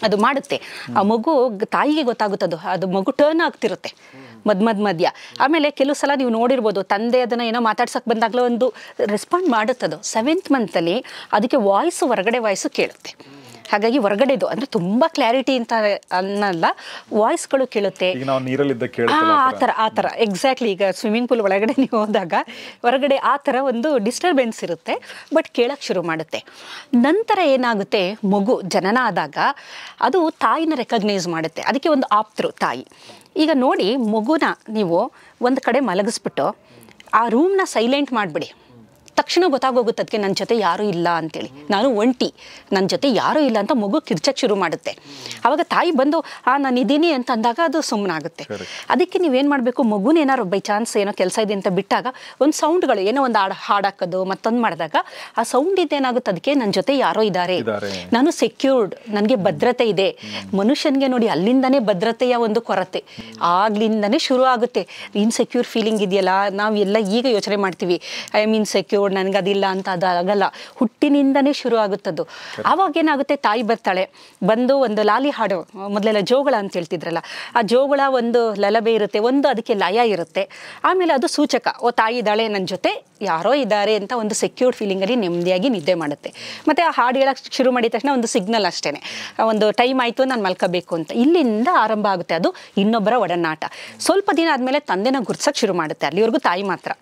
ಅದು ಮಾಡುತ್ತೆ. ಆ ಮಗು ತಾಯಿಗೆ ಗೊತ್ತಾಗುತ್ತದು, ಅದು ಮಗು ಟರ್ನ್ ಆಗ್ತಿರುತ್ತೆ ಮಧ್ಯ. ಆಮೇಲೆ ಕೆಲವು ಸಲ ನೀವು ನೋಡಿರ್ಬೋದು, ತಂದೆ ಅದನ್ನು ಏನೋ ಮಾತಾಡ್ಸೋಕೆ ಬಂದಾಗಲೂ ಒಂದು ರೆಸ್ಪಾಂಡ್ ಮಾಡುತ್ತದು. 7th ಮಂತಲ್ಲಿ ಅದಕ್ಕೆ ಹೊರಗಡೆ ವಾಯ್ಸು ಕೇಳುತ್ತೆ. ಹಾಗಾಗಿ ಹೊರಗಡೆದು ಅಂದರೆ ತುಂಬ ಕ್ಲಾರಿಟಿ ಅಂತ ಅನ್ನಲ್ಲ, ವಾಯ್ಸ್ಗಳು ಕೇಳುತ್ತೆ. ಆ ಥರ ಎಕ್ಸಾಕ್ಟ್ಲಿ. ಈಗ ಸ್ವಿಮ್ಮಿಂಗ್ ಪೂಲ್ ಒಳಗಡೆ ನೀವು ಹೋದಾಗ ಹೊರಗಡೆ ಆ ಥರ ಒಂದು ಡಿಸ್ಟರ್ಬೆನ್ಸ್ ಇರುತ್ತೆ, ಬಟ್ ಕೇಳೋಕ್ಕೆ ಶುರು ಮಾಡುತ್ತೆ. ನಂತರ ಏನಾಗುತ್ತೆ, ಮಗು ಜನನ ಆದಾಗ ಅದು ತಾಯಿನ ರೆಕಗ್ನೈಸ್ ಮಾಡುತ್ತೆ. ಅದಕ್ಕೆ ಒಂದು ಆಪ್ತರು ತಾಯಿ. ಈಗ ನೋಡಿ, ಮಗುನ ನೀವು ಒಂದು ಕಡೆ ಮಲಗಿಸ್ಬಿಟ್ಟು ಆ ರೂಮ್ನ ಸೈಲೆಂಟ್ ಮಾಡಿಬಿಡಿ, ತಕ್ಷಣ ಗೊತ್ತಾಗೋಗುತ್ತೆ ಅದಕ್ಕೆ ನನ್ನ ಜೊತೆ ಯಾರೂ ಇಲ್ಲ ಅಂತೇಳಿ, ನಾನು ಒಂಟಿ, ನನ್ನ ಜೊತೆ ಯಾರೂ ಇಲ್ಲ ಅಂತ ಮಗು ಕಿರ್ಚಕ್ಕೆ ಶುರು ಮಾಡುತ್ತೆ. ಆವಾಗ ತಾಯಿ ಬಂದು ನಾನು ಇದ್ದೀನಿ ಅಂತ ಅಂದಾಗ ಅದು ಸುಮ್ಮನಾಗುತ್ತೆ. ಅದಕ್ಕೆ ನೀವೇನು ಮಾಡಬೇಕು, ಮಗುನೇನಾರು ಬೈ ಚಾನ್ಸ್ ಏನೋ ಕೆಲಸ ಇದೆ ಅಂತ ಬಿಟ್ಟಾಗ ಒಂದು ಸೌಂಡ್ಗಳು, ಏನೋ ಒಂದು ಹಾಡಾಕೋದು ಮತ್ತೊಂದು ಮಾಡಿದಾಗ ಆ ಸೌಂಡ್ ಇದೇನಾಗುತ್ತೆ ಅದಕ್ಕೆ ನನ್ನ ಜೊತೆ ಯಾರೋ ಇದ್ದಾರೆ, ನಾನು ಸೆಕ್ಯೂರ್ಡ್, ನನಗೆ ಭದ್ರತೆ ಇದೆ. ಮನುಷ್ಯನಿಗೆ ನೋಡಿ ಅಲ್ಲಿಂದನೇ ಭದ್ರತೆಯ ಒಂದು ಕೊರತೆ ಆಗ್ಲಿಂದನೇ ಶುರು ಆಗುತ್ತೆ. ಇನ್ಸೆಕ್ಯೂರ್ ಫೀಲಿಂಗ್ ಇದೆಯಲ್ಲ, ನಾವು ಎಲ್ಲ ಈಗ ಯೋಚನೆ ಮಾಡ್ತೀವಿ ಐ ಆಮ್ ಇನ್ಸೆಕ್ಯೂರ್ಡ್, ನನಗದಿಲ್ಲ ಅಂತ, ಅದು ಆಗಲ್ಲ, ಹುಟ್ಟಿನಿಂದನೇ ಶುರು ಆಗುತ್ತದು. ಆವಾಗ ಏನಾಗುತ್ತೆ, ತಾಯಿ ಬರ್ತಾಳೆ, ಬಂದು ಒಂದು ಲಾಲಿ ಹಾಡು, ಮೊದಲೆಲ್ಲ ಜೋಗಳ ಅಂತ ಹೇಳ್ತಿದ್ರಲ್ಲ, ಆ ಜೋಗಳ ಒಂದು ಲಲಬೆ ಇರುತ್ತೆ, ಒಂದು ಅದಕ್ಕೆ ಲಯ ಇರುತ್ತೆ, ಆಮೇಲೆ ಅದು ಸೂಚಕ, ಓ ತಾಯಿ ಇದ್ದಾಳೆ ನನ್ನ ಜೊತೆ ಯಾರೋ ಇದ್ದಾರೆ ಅಂತ ಒಂದು ಸೆಕ್ಯೂರ್ಡ್ ಫೀಲಿಂಗಲ್ಲಿ ನೆಮ್ಮದಿಯಾಗಿ ನಿದ್ದೆ ಮಾಡುತ್ತೆ. ಮತ್ತು ಆ ಹಾಡು ಹೇಳಕ್ಕೆ ಶುರು ಮಾಡಿದ ತಕ್ಷಣ ಒಂದು ಸಿಗ್ನಲ್ ಅಷ್ಟೇ, ಒಂದು ಟೈಮ್ ಆಯಿತು ನಾನು ಮಲ್ಕೋಬೇಕು ಅಂತ, ಇಲ್ಲಿಂದ ಆರಂಭ ಆಗುತ್ತೆ ಅದು ಇನ್ನೊಬ್ಬರ ಒಡನಾಟ. ಸ್ವಲ್ಪ ದಿನ ಆದಮೇಲೆ ತಂದೆನ ಗುರ್ಸಕ್ಕೆ ಶುರು ಮಾಡುತ್ತೆ, ಅಲ್ಲಿವರೆಗೂ ತಾಯಿ ಮಾತ್ರ.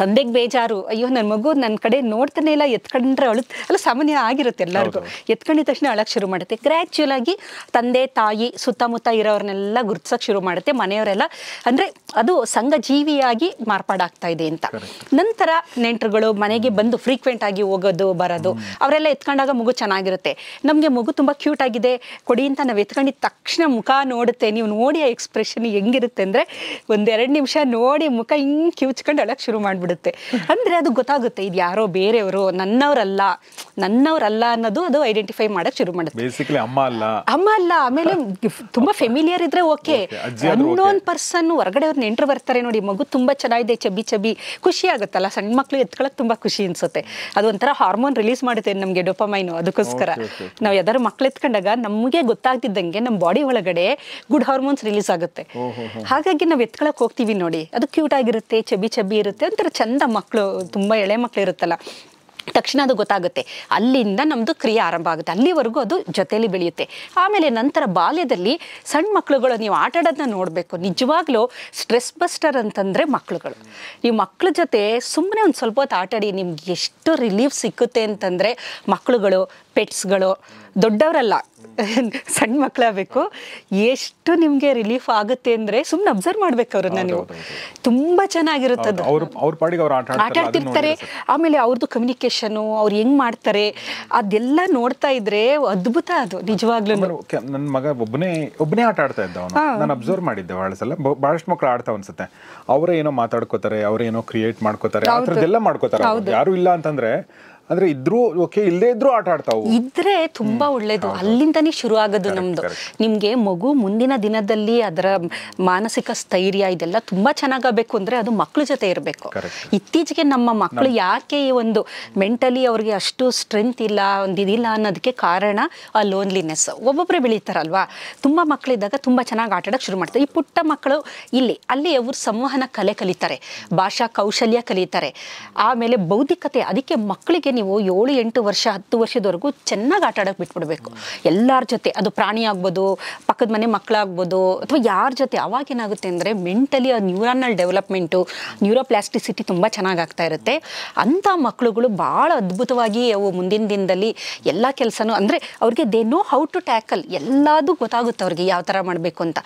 ತಂದೆಗೆ ಬೇಜಾರು, ಅಯ್ಯೋ ನನ್ನ ಮಗು ನನ್ನ ಕಡೆ ನೋಡ್ತಾನೆ ಇಲ್ಲ, ಎತ್ಕೊಂಡ್ರೆ ಅಲ್ಲ ಸಾಮಾನ್ಯ ಆಗಿರುತ್ತೆ ಎಲ್ಲರಿಗೂ, ಎತ್ಕೊಂಡಿದ ತಕ್ಷಣ ಅಳಕ್ಕೆ ಶುರು ಮಾಡುತ್ತೆ. ಗ್ರ್ಯಾಚುಯಲ್ ಆಗಿ ತಂದೆ ತಾಯಿ ಸುತ್ತಮುತ್ತ ಇರೋರನ್ನೆಲ್ಲ ಗುರ್ಸಕ್ಕೆ ಶುರು ಮಾಡುತ್ತೆ, ಮನೆಯವರೆಲ್ಲ, ಅಂದರೆ ಅದು ಸಂಘ ಜೀವಿಯಾಗಿ ಮಾರ್ಪಾಡಾಗ್ತಾ ಇದೆ ಅಂತ. ನಂತರ ನೆಂಟರುಗಳು ಮನೆಗೆ ಬಂದು ಫ್ರೀಕ್ವೆಂಟ್ ಆಗಿ ಹೋಗೋದು ಬರೋದು, ಅವರೆಲ್ಲ ಎತ್ಕೊಂಡಾಗ ಮಗು ಚೆನ್ನಾಗಿರುತ್ತೆ. ನಮಗೆ ಮಗು ತುಂಬ ಕ್ಯೂಟ್ ಆಗಿದೆ ಕೊಡಿ ಅಂತ ನಾವು ಎತ್ಕೊಂಡಿದ ತಕ್ಷಣ ಮುಖ ನೋಡುತ್ತೆ. ನೀವು ನೋಡಿ ಆ ಎಕ್ಸ್ಪ್ರೆಷನ್ ಹೆಂಗಿರುತ್ತೆ ಅಂದರೆ, ಒಂದೆರಡು ನಿಮಿಷ ನೋಡಿ ಮುಖ ಹಿಂಗೆ ಕಿವುಚ್ಕೊಂಡು ಅಳಕ್ಕೆ ಶುರು ಮಾಡಿಬಿಡುತ್ತೆ. ಅಂದರೆ ಅದು ಗೊತ್ತಾಗುತ್ತೆ, ಇದು ಯಾರೋ ಬೇರೆಯವರು, ನನ್ನವರಲ್ಲ ಅನ್ನೋದು ಅದು ಐಡೆಂಟಿಫೈ ಮಾಡೋಕ್ಕೆ ಶುರು ಮಾಡುತ್ತೆ. ಬೇಸಿಕಲಿ ಅಮ್ಮ ಅಲ್ಲ. ಆಮೇಲೆ ತುಂಬ ಫೆಮಿಲಿಯರ್ ಇದ್ರೆ ಓಕೆ, ಅನ್ನೋನ್ ಪರ್ಸನ್ ಹೊರಗಡೆ ಅವ್ರ ನೆಂಟರು ಬರ್ತಾರೆ ನೋಡಿ, ಮಗು ತುಂಬ ಚೆನ್ನಾಗಿದೆ, ಚಬಿ ಖುಷಿ ಆಗುತ್ತಲ್ಲ, ಸಣ್ಣ ಮಕ್ಳು ಎತ್ಕೊಳ್ಳೋಕೆ ತುಂಬ ಖುಷಿ ಅನ್ಸುತ್ತೆ. ಅದು ಒಂಥರ ಹಾರ್ಮೋನ್ ರಿಲೀಸ್ ಮಾಡುತ್ತೆ ನಮಗೆ, ಡೋಪಮೈನು. ಅದಕ್ಕೋಸ್ಕರ ನಾವು ಯಾವ್ದಾದ್ರು ಮಕ್ಳು ಎತ್ಕೊಂಡಾಗ ನಮಗೆ ಗೊತ್ತಾಗ್ತಿದ್ದಂಗೆ ನಮ್ಮ ಬಾಡಿ ಒಳಗಡೆ ಗುಡ್ ಹಾರ್ಮೋನ್ಸ್ ರಿಲೀಸ್ ಆಗುತ್ತೆ. ಹಾಗಾಗಿ ನಾವು ಎತ್ಕೊಳಕ್ ಹೋಗ್ತೀವಿ ನೋಡಿ, ಅದು ಕ್ಯೂಟ್ ಆಗಿರುತ್ತೆ, ಚಬಿ ಇರುತ್ತೆ, ಒಂಥರ ಚಂದ. ಮಕ್ಕಳು ತುಂಬ ಎಳೆ ಮಕ್ಳು ಇರುತ್ತಲ್ಲ, ತಕ್ಷಣ ಅದು ಗೊತ್ತಾಗುತ್ತೆ. ಅಲ್ಲಿಂದ ನಮ್ಮದು ಕ್ರಿಯೆ ಆರಂಭ ಆಗುತ್ತೆ. ಅಲ್ಲಿವರೆಗೂ ಅದು ಜೊತೆಯಲ್ಲಿ ಬೆಳೆಯುತ್ತೆ. ಆಮೇಲೆ ನಂತರ ಬಾಲ್ಯದಲ್ಲಿ ಸಣ್ಣ ಮಕ್ಳುಗಳು ನೀವು ಆಟ ಆಡೋದನ್ನ ನೋಡಬೇಕು. ನಿಜವಾಗ್ಲೂ ಸ್ಟ್ರೆಸ್ ಬಸ್ಟರ್ ಅಂತಂದರೆ ಮಕ್ಳುಗಳು. ನೀವು ಮಕ್ಳ ಜೊತೆ ಸುಮ್ಮನೆ ಒಂದು ಸ್ವಲ್ಪ ಹೊತ್ತು ಆಟಾಡಿ ನಿಮ್ಗೆ ಎಷ್ಟು ರಿಲೀಫ್ ಸಿಕ್ಕುತ್ತೆ ಅಂತಂದರೆ, ಮಕ್ಳುಗಳು, ಪೆಟ್ಸ್ಗಳು, ದೊಡ್ಡವರಲ್ಲ ಸಣ್ಣ ಮಕ್ಕಳಾಗಬೇಕು, ಎಷ್ಟು ನಿಮಗೆ ರಿಲೀಫ್ ಆಗುತ್ತೆ ಅಂದರೆ ಸುಮ್ಮನೆ ಅಬ್ಸರ್ವ್ ಮಾಡ್ಬೇಕು ಅವ್ರನ್ನ ನೀವು. ತುಂಬ ಚೆನ್ನಾಗಿರುತ್ತದೆ, ಆಟ ಆಡ್ತಿರ್ತಾರೆ. ಆಮೇಲೆ ಅವ್ರದ್ದು ಕಮ್ಯುನಿಕೇಶನು, ಅವ್ರು ಹೆಂಗ್ ಮಾಡ್ತಾರೆ ಅದೆಲ್ಲ ನೋಡ್ತಾ ಇದ್ರೆ ಅದ್ಭುತ. ಅದು ನಿಜವಾಗ್ಲೂ ನನ್ನ ಮಗ ಒಬ್ಬನೇ ಆಟ ಆಡ್ತಾ ಇದ್ದ, ನಾನು ಅಬ್ಸರ್ವ್ ಮಾಡಿದ್ದೆ ಬಹಳ ಸಲ. ಬಹಳಷ್ಟು ಮಕ್ಕಳು ಆಡ್ತಾವ ಅನ್ಸುತ್ತೆ, ಅವರೇ ಏನೋ ಮಾತಾಡ್ಕೋತಾರೆ, ಅವರೇ ಏನೋ ಕ್ರಿಯೇಟ್ ಮಾಡ್ಕೋತಾರೆ, ಆ ಥರದ್ದೆಲ್ಲ ಮಾಡ್ಕೋತಾರೆ. ಯಾರು ಇಲ್ಲ ಅಂತಂದ್ರೆ, ಅಂದ್ರೆ ಇದ್ರು ಓಕೆ, ಇಲ್ಲೇ ಇದ್ರು ಆಟ ಆಡ್ತಾವು ಇದ್ರೆ ತುಂಬಾ ಒಳ್ಳೇದು. ಅಲ್ಲಿಂದನೇ ಶುರು ಆಗೋದು ನಮ್ದು. ನಿಮ್ಗೆ ಮಗು ಮುಂದಿನ ದಿನದಲ್ಲಿ ಅದರ ಮಾನಸಿಕ ಸ್ಥೈರ್ಯ ಇದೆಲ್ಲ ತುಂಬಾ ಚೆನ್ನಾಗಬೇಕು ಅಂದ್ರೆ ಅದು ಮಕ್ಳ ಜೊತೆ ಇರಬೇಕು. ಇತ್ತೀಚೆಗೆ ನಮ್ಮ ಮಕ್ಕಳು ಯಾಕೆ ಒಂದು ಮೆಂಟಲಿ ಅವ್ರಿಗೆ ಅಷ್ಟು ಸ್ಟ್ರೆಂತ್ ಇಲ್ಲ, ಒಂದು ಇದಿಲ್ಲ ಅನ್ನೋದಕ್ಕೆ ಕಾರಣ ಆ ಲೋನ್ಲಿನೆಸ್. ಒಬ್ಬೊಬ್ಬರೇ ಬೆಳೀತಾರಲ್ವಾ, ತುಂಬಾ ಮಕ್ಕಳಿದ್ದಾಗ ತುಂಬಾ ಚೆನ್ನಾಗಿ ಆಟ ಆಡೋಕೆ ಶುರು ಮಾಡ್ತಾರೆ. ಈ ಪುಟ್ಟ ಮಕ್ಕಳು ಅಲ್ಲಿ ಅವರು ಸಂವಹನ ಕಲೆ ಕಲಿತಾರೆ, ಭಾಷಾ ಕೌಶಲ್ಯ ಕಲಿತಾರೆ, ಆಮೇಲೆ ಬೌದ್ಧಿಕತೆ. ಅದಕ್ಕೆ ಮಕ್ಕಳಿಗೆ ನೀವು 7-8 ವರ್ಷ 10 ವರ್ಷದವರೆಗೂ ಚೆನ್ನಾಗಿ ಆಟ ಆಡೋಕೆ ಬಿಟ್ಬಿಡ್ಬೇಕು ಎಲ್ಲರ ಜೊತೆ. ಅದು ಪ್ರಾಣಿ ಆಗ್ಬೋದು, ಪಕ್ಕದ ಮನೆ ಮಕ್ಕಳಾಗ್ಬೋದು, ಅಥವಾ ಯಾರ ಜೊತೆ. ಅವಾಗ ಏನಾಗುತ್ತೆ ಅಂದರೆ ಮೆಂಟಲಿ ನ್ಯೂರಾನಲ್ ಡೆವಲಪ್ಮೆಂಟು, ನ್ಯೂರೋಪ್ಲಾಸ್ಟಿಸಿಟಿ ತುಂಬ ಚೆನ್ನಾಗಾಗ್ತಾ ಇರುತ್ತೆ. ಅಂಥ ಮಕ್ಕಳುಗಳು ಭಾಳ ಅದ್ಭುತವಾಗಿ ಅವು ಮುಂದಿನ ದಿನದಲ್ಲಿ ಎಲ್ಲ ಕೆಲಸನೂ, ಅಂದರೆ ಅವ್ರಿಗೆ they know how to tackle, ಎಲ್ಲದೂ ಗೊತ್ತಾಗುತ್ತೆ ಅವ್ರಿಗೆ ಯಾವ ಥರ ಮಾಡಬೇಕು ಅಂತ.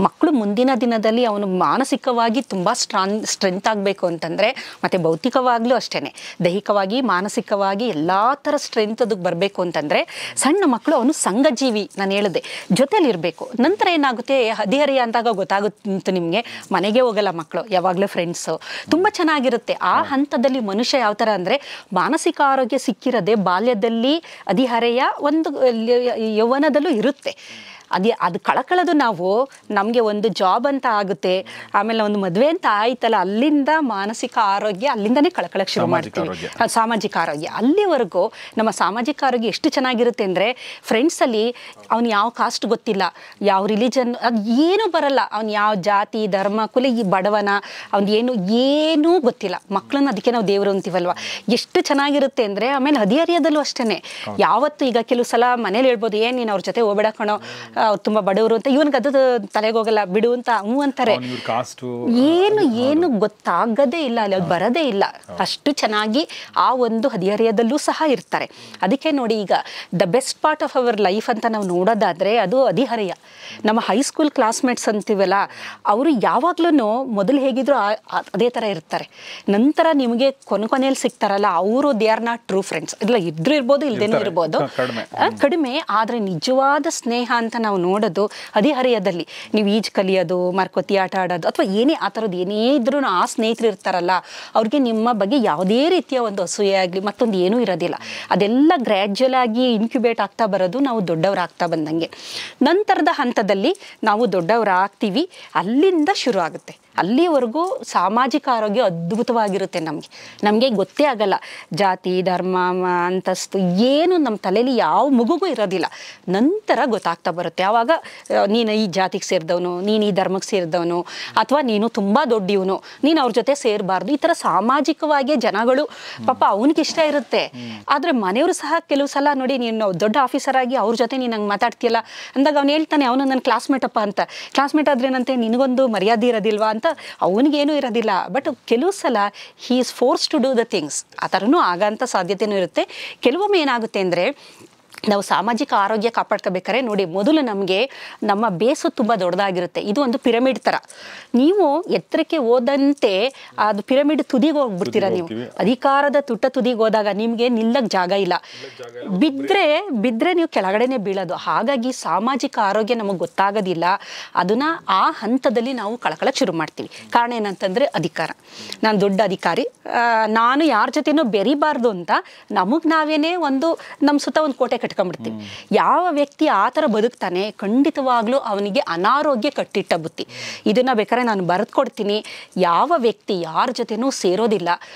ಮಕ್ಕಳು ಮುಂದಿನ ದಿನದಲ್ಲಿ ಅವನು ಮಾನಸಿಕವಾಗಿ ತುಂಬ ಸ್ಟ್ರೆಂತ್ ಆಗಬೇಕು ಅಂತಂದರೆ, ಮತ್ತು ಭೌತಿಕವಾಗ್ಲೂ ಅಷ್ಟೇ, ದೈಹಿಕವಾಗಿ ಮಾನಸಿಕವಾಗಿ ಎಲ್ಲ ಥರ ಸ್ಟ್ರೆಂತ್ ಅದಕ್ಕೆ ಬರಬೇಕು ಅಂತಂದರೆ ಸಣ್ಣ ಮಕ್ಕಳು ಅವನು ಸಂಘಜೀವಿ, ನಾನು ಹೇಳಿದೆ, ಜೊತೆಲಿರಬೇಕು. ನಂತರ ಏನಾಗುತ್ತೆ, ಹದಿಹರಿಯ ಅಂದಾಗ ಗೊತ್ತಾಗುತ್ತೆ ನಿಮಗೆ, ಮನೆಗೆ ಹೋಗಲ್ಲ ಮಕ್ಕಳು, ಯಾವಾಗಲೂ ಫ್ರೆಂಡ್ಸು, ತುಂಬ ಚೆನ್ನಾಗಿರುತ್ತೆ. ಆ ಹಂತದಲ್ಲಿ ಮನುಷ್ಯ ಯಾವ ಥರ ಅಂದರೆ, ಮಾನಸಿಕ ಆರೋಗ್ಯ ಸಿಕ್ಕಿರೋದೆ ಬಾಲ್ಯದಲ್ಲಿ, ಹದಿಹರೆಯ ಒಂದು ಯೌವನದಲ್ಲೂ ಇರುತ್ತೆ. ಅದು ಕಳ್ಕೊಳ್ಳೋದು ನಾವು, ನಮಗೆ ಒಂದು ಜಾಬ್ ಅಂತ ಆಗುತ್ತೆ, ಆಮೇಲೆ ಒಂದು ಮದುವೆ ಅಂತ ಆಯ್ತಲ್ಲ, ಅಲ್ಲಿಂದ ಮಾನಸಿಕ ಆರೋಗ್ಯ ಅಲ್ಲಿಂದನೇ ಕಳ್ಕೊಳ್ಳೋಕೆ ಶುರು ಮಾಡ್ತೀವಿ. ಸಾಮಾಜಿಕ ಆರೋಗ್ಯ ಅಲ್ಲಿವರೆಗೂ ನಮ್ಮ ಸಾಮಾಜಿಕ ಆರೋಗ್ಯ ಎಷ್ಟು ಚೆನ್ನಾಗಿರುತ್ತೆ ಅಂದರೆ, ಫ್ರೆಂಡ್ಸಲ್ಲಿ ಅವ್ನು ಯಾವ ಕಾಸ್ಟ್ ಗೊತ್ತಿಲ್ಲ, ಯಾವ ರಿಲಿಜನ್, ಅದು ಏನೂ ಬರಲ್ಲ, ಅವ್ನು ಯಾವ ಜಾತಿ ಧರ್ಮ ಕುಲ, ಈ ಬಡವನ, ಅವ್ನು ಏನೂ ಗೊತ್ತಿಲ್ಲ. ಮಕ್ಕಳನ್ನ ಅದಕ್ಕೆ ನಾವು ದೇವರು ಅಂತೀವಲ್ವ, ಎಷ್ಟು ಚೆನ್ನಾಗಿರುತ್ತೆ ಅಂದರೆ. ಆಮೇಲೆ ಹದಿಹರಿಯದಲ್ಲೂ ಅಷ್ಟೇ, ಯಾವತ್ತು ಈಗ ಕೆಲವು ಸಲ ಮನೇಲಿ ಹೇಳ್ಬೋದು, ನೀನು ಅವ್ರ ಜೊತೆ ಹೋಗ್ಬೇಡ ಕಣೋ, ಅವ್ರು ತುಂಬ ಬಡವರು ಅಂತ, ಇವನ್ಗೆ ಅದು ತಲೆಗೆ ಹೋಗಲ್ಲ ಬಿಡು ಅಂತ ಹ್ಞೂ ಅಂತಾರೆ. ಏನು ಗೊತ್ತಾಗದೇ ಇಲ್ಲ, ಅಲ್ಲಿ ಅದು ಬರದೇ ಇಲ್ಲ. ಅಷ್ಟು ಚೆನ್ನಾಗಿ ಆ ಒಂದು ಹದಿಹರೆಯದಲ್ಲೂ ಸಹ ಇರ್ತಾರೆ. ಅದಕ್ಕೆ ನೋಡಿ, ಈಗ the best part of our life ಅಂತ ನಾವು ನೋಡೋದಾದರೆ ಅದು ಹದಿಹರೆಯ. ನಮ್ಮ ಹೈಸ್ಕೂಲ್ ಕ್ಲಾಸ್ಮೇಟ್ಸ್ ಅಂತೀವಲ್ಲ, ಅವರು ಯಾವಾಗ್ಲೂ ಮೊದಲು ಹೇಗಿದ್ರು ಅದೇ ಥರ ಇರ್ತಾರೆ. ನಂತರ ನಿಮಗೆ ಕೊನೆಯಲ್ಲಿ ಸಿಗ್ತಾರಲ್ಲ, ಅವರು they are not true friends. ಇಲ್ಲ, ಇದ್ರೂ ಇರ್ಬೋದು, ಇಲ್ದೇನೂ ಇರ್ಬೋದು, ಕಡಿಮೆ. ಆದರೆ ನಿಜವಾದ ಸ್ನೇಹ ಅಂತ ನಾವು ನೋಡೋದು ಹದಿಹರೆಯದಲ್ಲಿ. ನೀವು ಈಜು ಕಲಿಯೋದು, ಮರಕೋತಿ ಆಟ ಆಡೋದು, ಅಥವಾ ಏನೇ ಆ ಥರದ್ದು ಏನೇ ಇದ್ರೂ ಆ ಸ್ನೇಹಿತರು ಇರ್ತಾರಲ್ಲ, ಅವ್ರಿಗೆ ನಿಮ್ಮ ಬಗ್ಗೆ ಯಾವುದೇ ರೀತಿಯ ಒಂದು ಅಸೂಯೆ ಆಗಲಿ ಮತ್ತೊಂದು ಏನೂ ಇರೋದಿಲ್ಲ. ಅದೆಲ್ಲ ಗ್ರ್ಯಾಜುವಲ್ ಆಗಿ ಇನ್ಕ್ಯುಬೇಟ್ ಆಗ್ತಾ ಬರೋದು ನಾವು ದೊಡ್ಡವರಾಗ್ತಾ ಬಂದಂಗೆ. ನಂತರದ ಹಂತದಲ್ಲಿ ನಾವು ದೊಡ್ಡವರಾಗ್ತೀವಿ, ಅಲ್ಲಿಂದ ಶುರು ಆಗುತ್ತೆ. ಅಲ್ಲಿವರೆಗೂ ಸಾಮಾಜಿಕ ಆರೋಗ್ಯ ಅದ್ಭುತವಾಗಿರುತ್ತೆ. ನಮಗೆ ಗೊತ್ತೇ ಆಗಲ್ಲ ಜಾತಿ, ಧರ್ಮ, ಅಂತಸ್ತು ಏನು ನಮ್ಮ ತಲೆಯಲ್ಲಿ ಯಾವ ಮಗುಗೂ ಇರೋದಿಲ್ಲ. ನಂತರ ಗೊತ್ತಾಗ್ತಾ ಬರುತ್ತೆ. ಆವಾಗ ನೀನು ಈ ಜಾತಿಗೆ ಸೇರಿದವನು, ನೀನು ಈ ಧರ್ಮಕ್ಕೆ ಸೇರಿದವನು, ಅಥವಾ ನೀನು ತುಂಬ ದೊಡ್ಡವನು, ನೀನು ಅವ್ರ ಜೊತೆ ಸೇರಬಾರ್ದು. ಈ ಥರ ಸಾಮಾಜಿಕವಾಗಿ ಜನಗಳು ಪಾಪ ಅವನಿಗೆ ಇಷ್ಟ ಇರುತ್ತೆ. ಆದರೆ ಮನೆಯವರು ಸಹ ಕೆಲವು ಸಲ ನೋಡಿ, ನೀನು ದೊಡ್ಡ ಆಫೀಸರ್ ಆಗಿ ಅವ್ರ ಜೊತೆ ನೀನು ಹಂಗೆ ಮಾತಾಡ್ತೀಯಲ್ಲ ಅಂದಾಗ ಅವ್ನು ಹೇಳ್ತಾನೆ, ಅವನು ನನ್ನ ಕ್ಲಾಸ್ಮೇಟ್ ಅಪ್ಪ ಅಂತ. ಕ್ಲಾಸ್ಮೇಟ್ ಆದ್ರೇನಂತೆ, ನಿನಗೊಂದು ಮರ್ಯಾದೆ ಇರೋದಿಲ್ವಾ ಅಂತ ಅವನಿಗೇನೂ ಇರೋದಿಲ್ಲ. ಬಟ್ ಕೆಲವು ಸಲ he is force to do the things. ಆ ಥರನೂ ಆಗೋಂಥ ಸಾಧ್ಯತೆಯೂ ಇರುತ್ತೆ. ಕೆಲವೊಮ್ಮೆ ಏನಾಗುತ್ತೆ ಅಂದರೆ, ನಾವು ಸಾಮಾಜಿಕ ಆರೋಗ್ಯ ಕಾಪಾಡ್ಕೋಬೇಕಾದ್ರೆ ನೋಡಿ, ಮೊದಲು ನಮಗೆ ನಮ್ಮ ಬೇಸು ತುಂಬ ದೊಡ್ಡದಾಗಿರುತ್ತೆ. ಇದು ಒಂದು ಪಿರಮಿಡ್ ಥರ. ನೀವು ಎತ್ತರಕ್ಕೆ ಹೋದಂತೆ ಅದು ಪಿರಮಿಡ್ ತುದಿಗೆ ಹೋಗ್ಬಿಡ್ತೀರ. ನೀವು ಅಧಿಕಾರದ ತುದಿಗೆ ಹೋದಾಗ ನಿಮಗೆ ನಿಲ್ಲಕ್ಕೆ ಜಾಗ ಇಲ್ಲ. ಬಿದ್ದರೆ ನೀವು ಕೆಳಗಡೆನೆ ಬೀಳೋದು. ಹಾಗಾಗಿ ಸಾಮಾಜಿಕ ಆರೋಗ್ಯ ನಮಗೆ ಗೊತ್ತಾಗೋದಿಲ್ಲ. ಅದನ್ನು ಆ ಹಂತದಲ್ಲಿ ನಾವು ಕಳ್ಕೊಳ್ಳೋಕೆ ಶುರು ಮಾಡ್ತೀವಿ. ಕಾರಣ ಏನಂತಂದರೆ ಅಧಿಕಾರ. ನಾನು ದೊಡ್ಡ ಅಧಿಕಾರಿ, ನಾನು ಯಾರ ಜೊತೆನೂ ಬೆರಿಬಾರ್ದು ಅಂತ ನಮಗೆ ನಾವೇನೇ ಒಂದು ನಮ್ಮ ಸುತ್ತ ಒಂದು ಕೋಟೆ ಕಟ್ಕೊಂಡ್ಬಿಡ್ತೀವಿ. ಯಾವ ವ್ಯಕ್ತಿ ಆ ಥರ ಬದುಕ್ತಾನೆ, ಖಂಡಿತವಾಗ್ಲೂ ಅವನಿಗೆ ಅನಾರೋಗ್ಯ ಕಟ್ಟಿಟ್ಟ ಬುತ್ತಿ. ಇದನ್ನ ಬೇಕಾದ್ರೆ ನಾನು ಬರೆದುಕೊಡ್ತೀನಿ. ಯಾವ ವ್ಯಕ್ತಿ ಯಾರ ಜೊತೆನೂ ಸೇರೋದಿಲ್ಲ,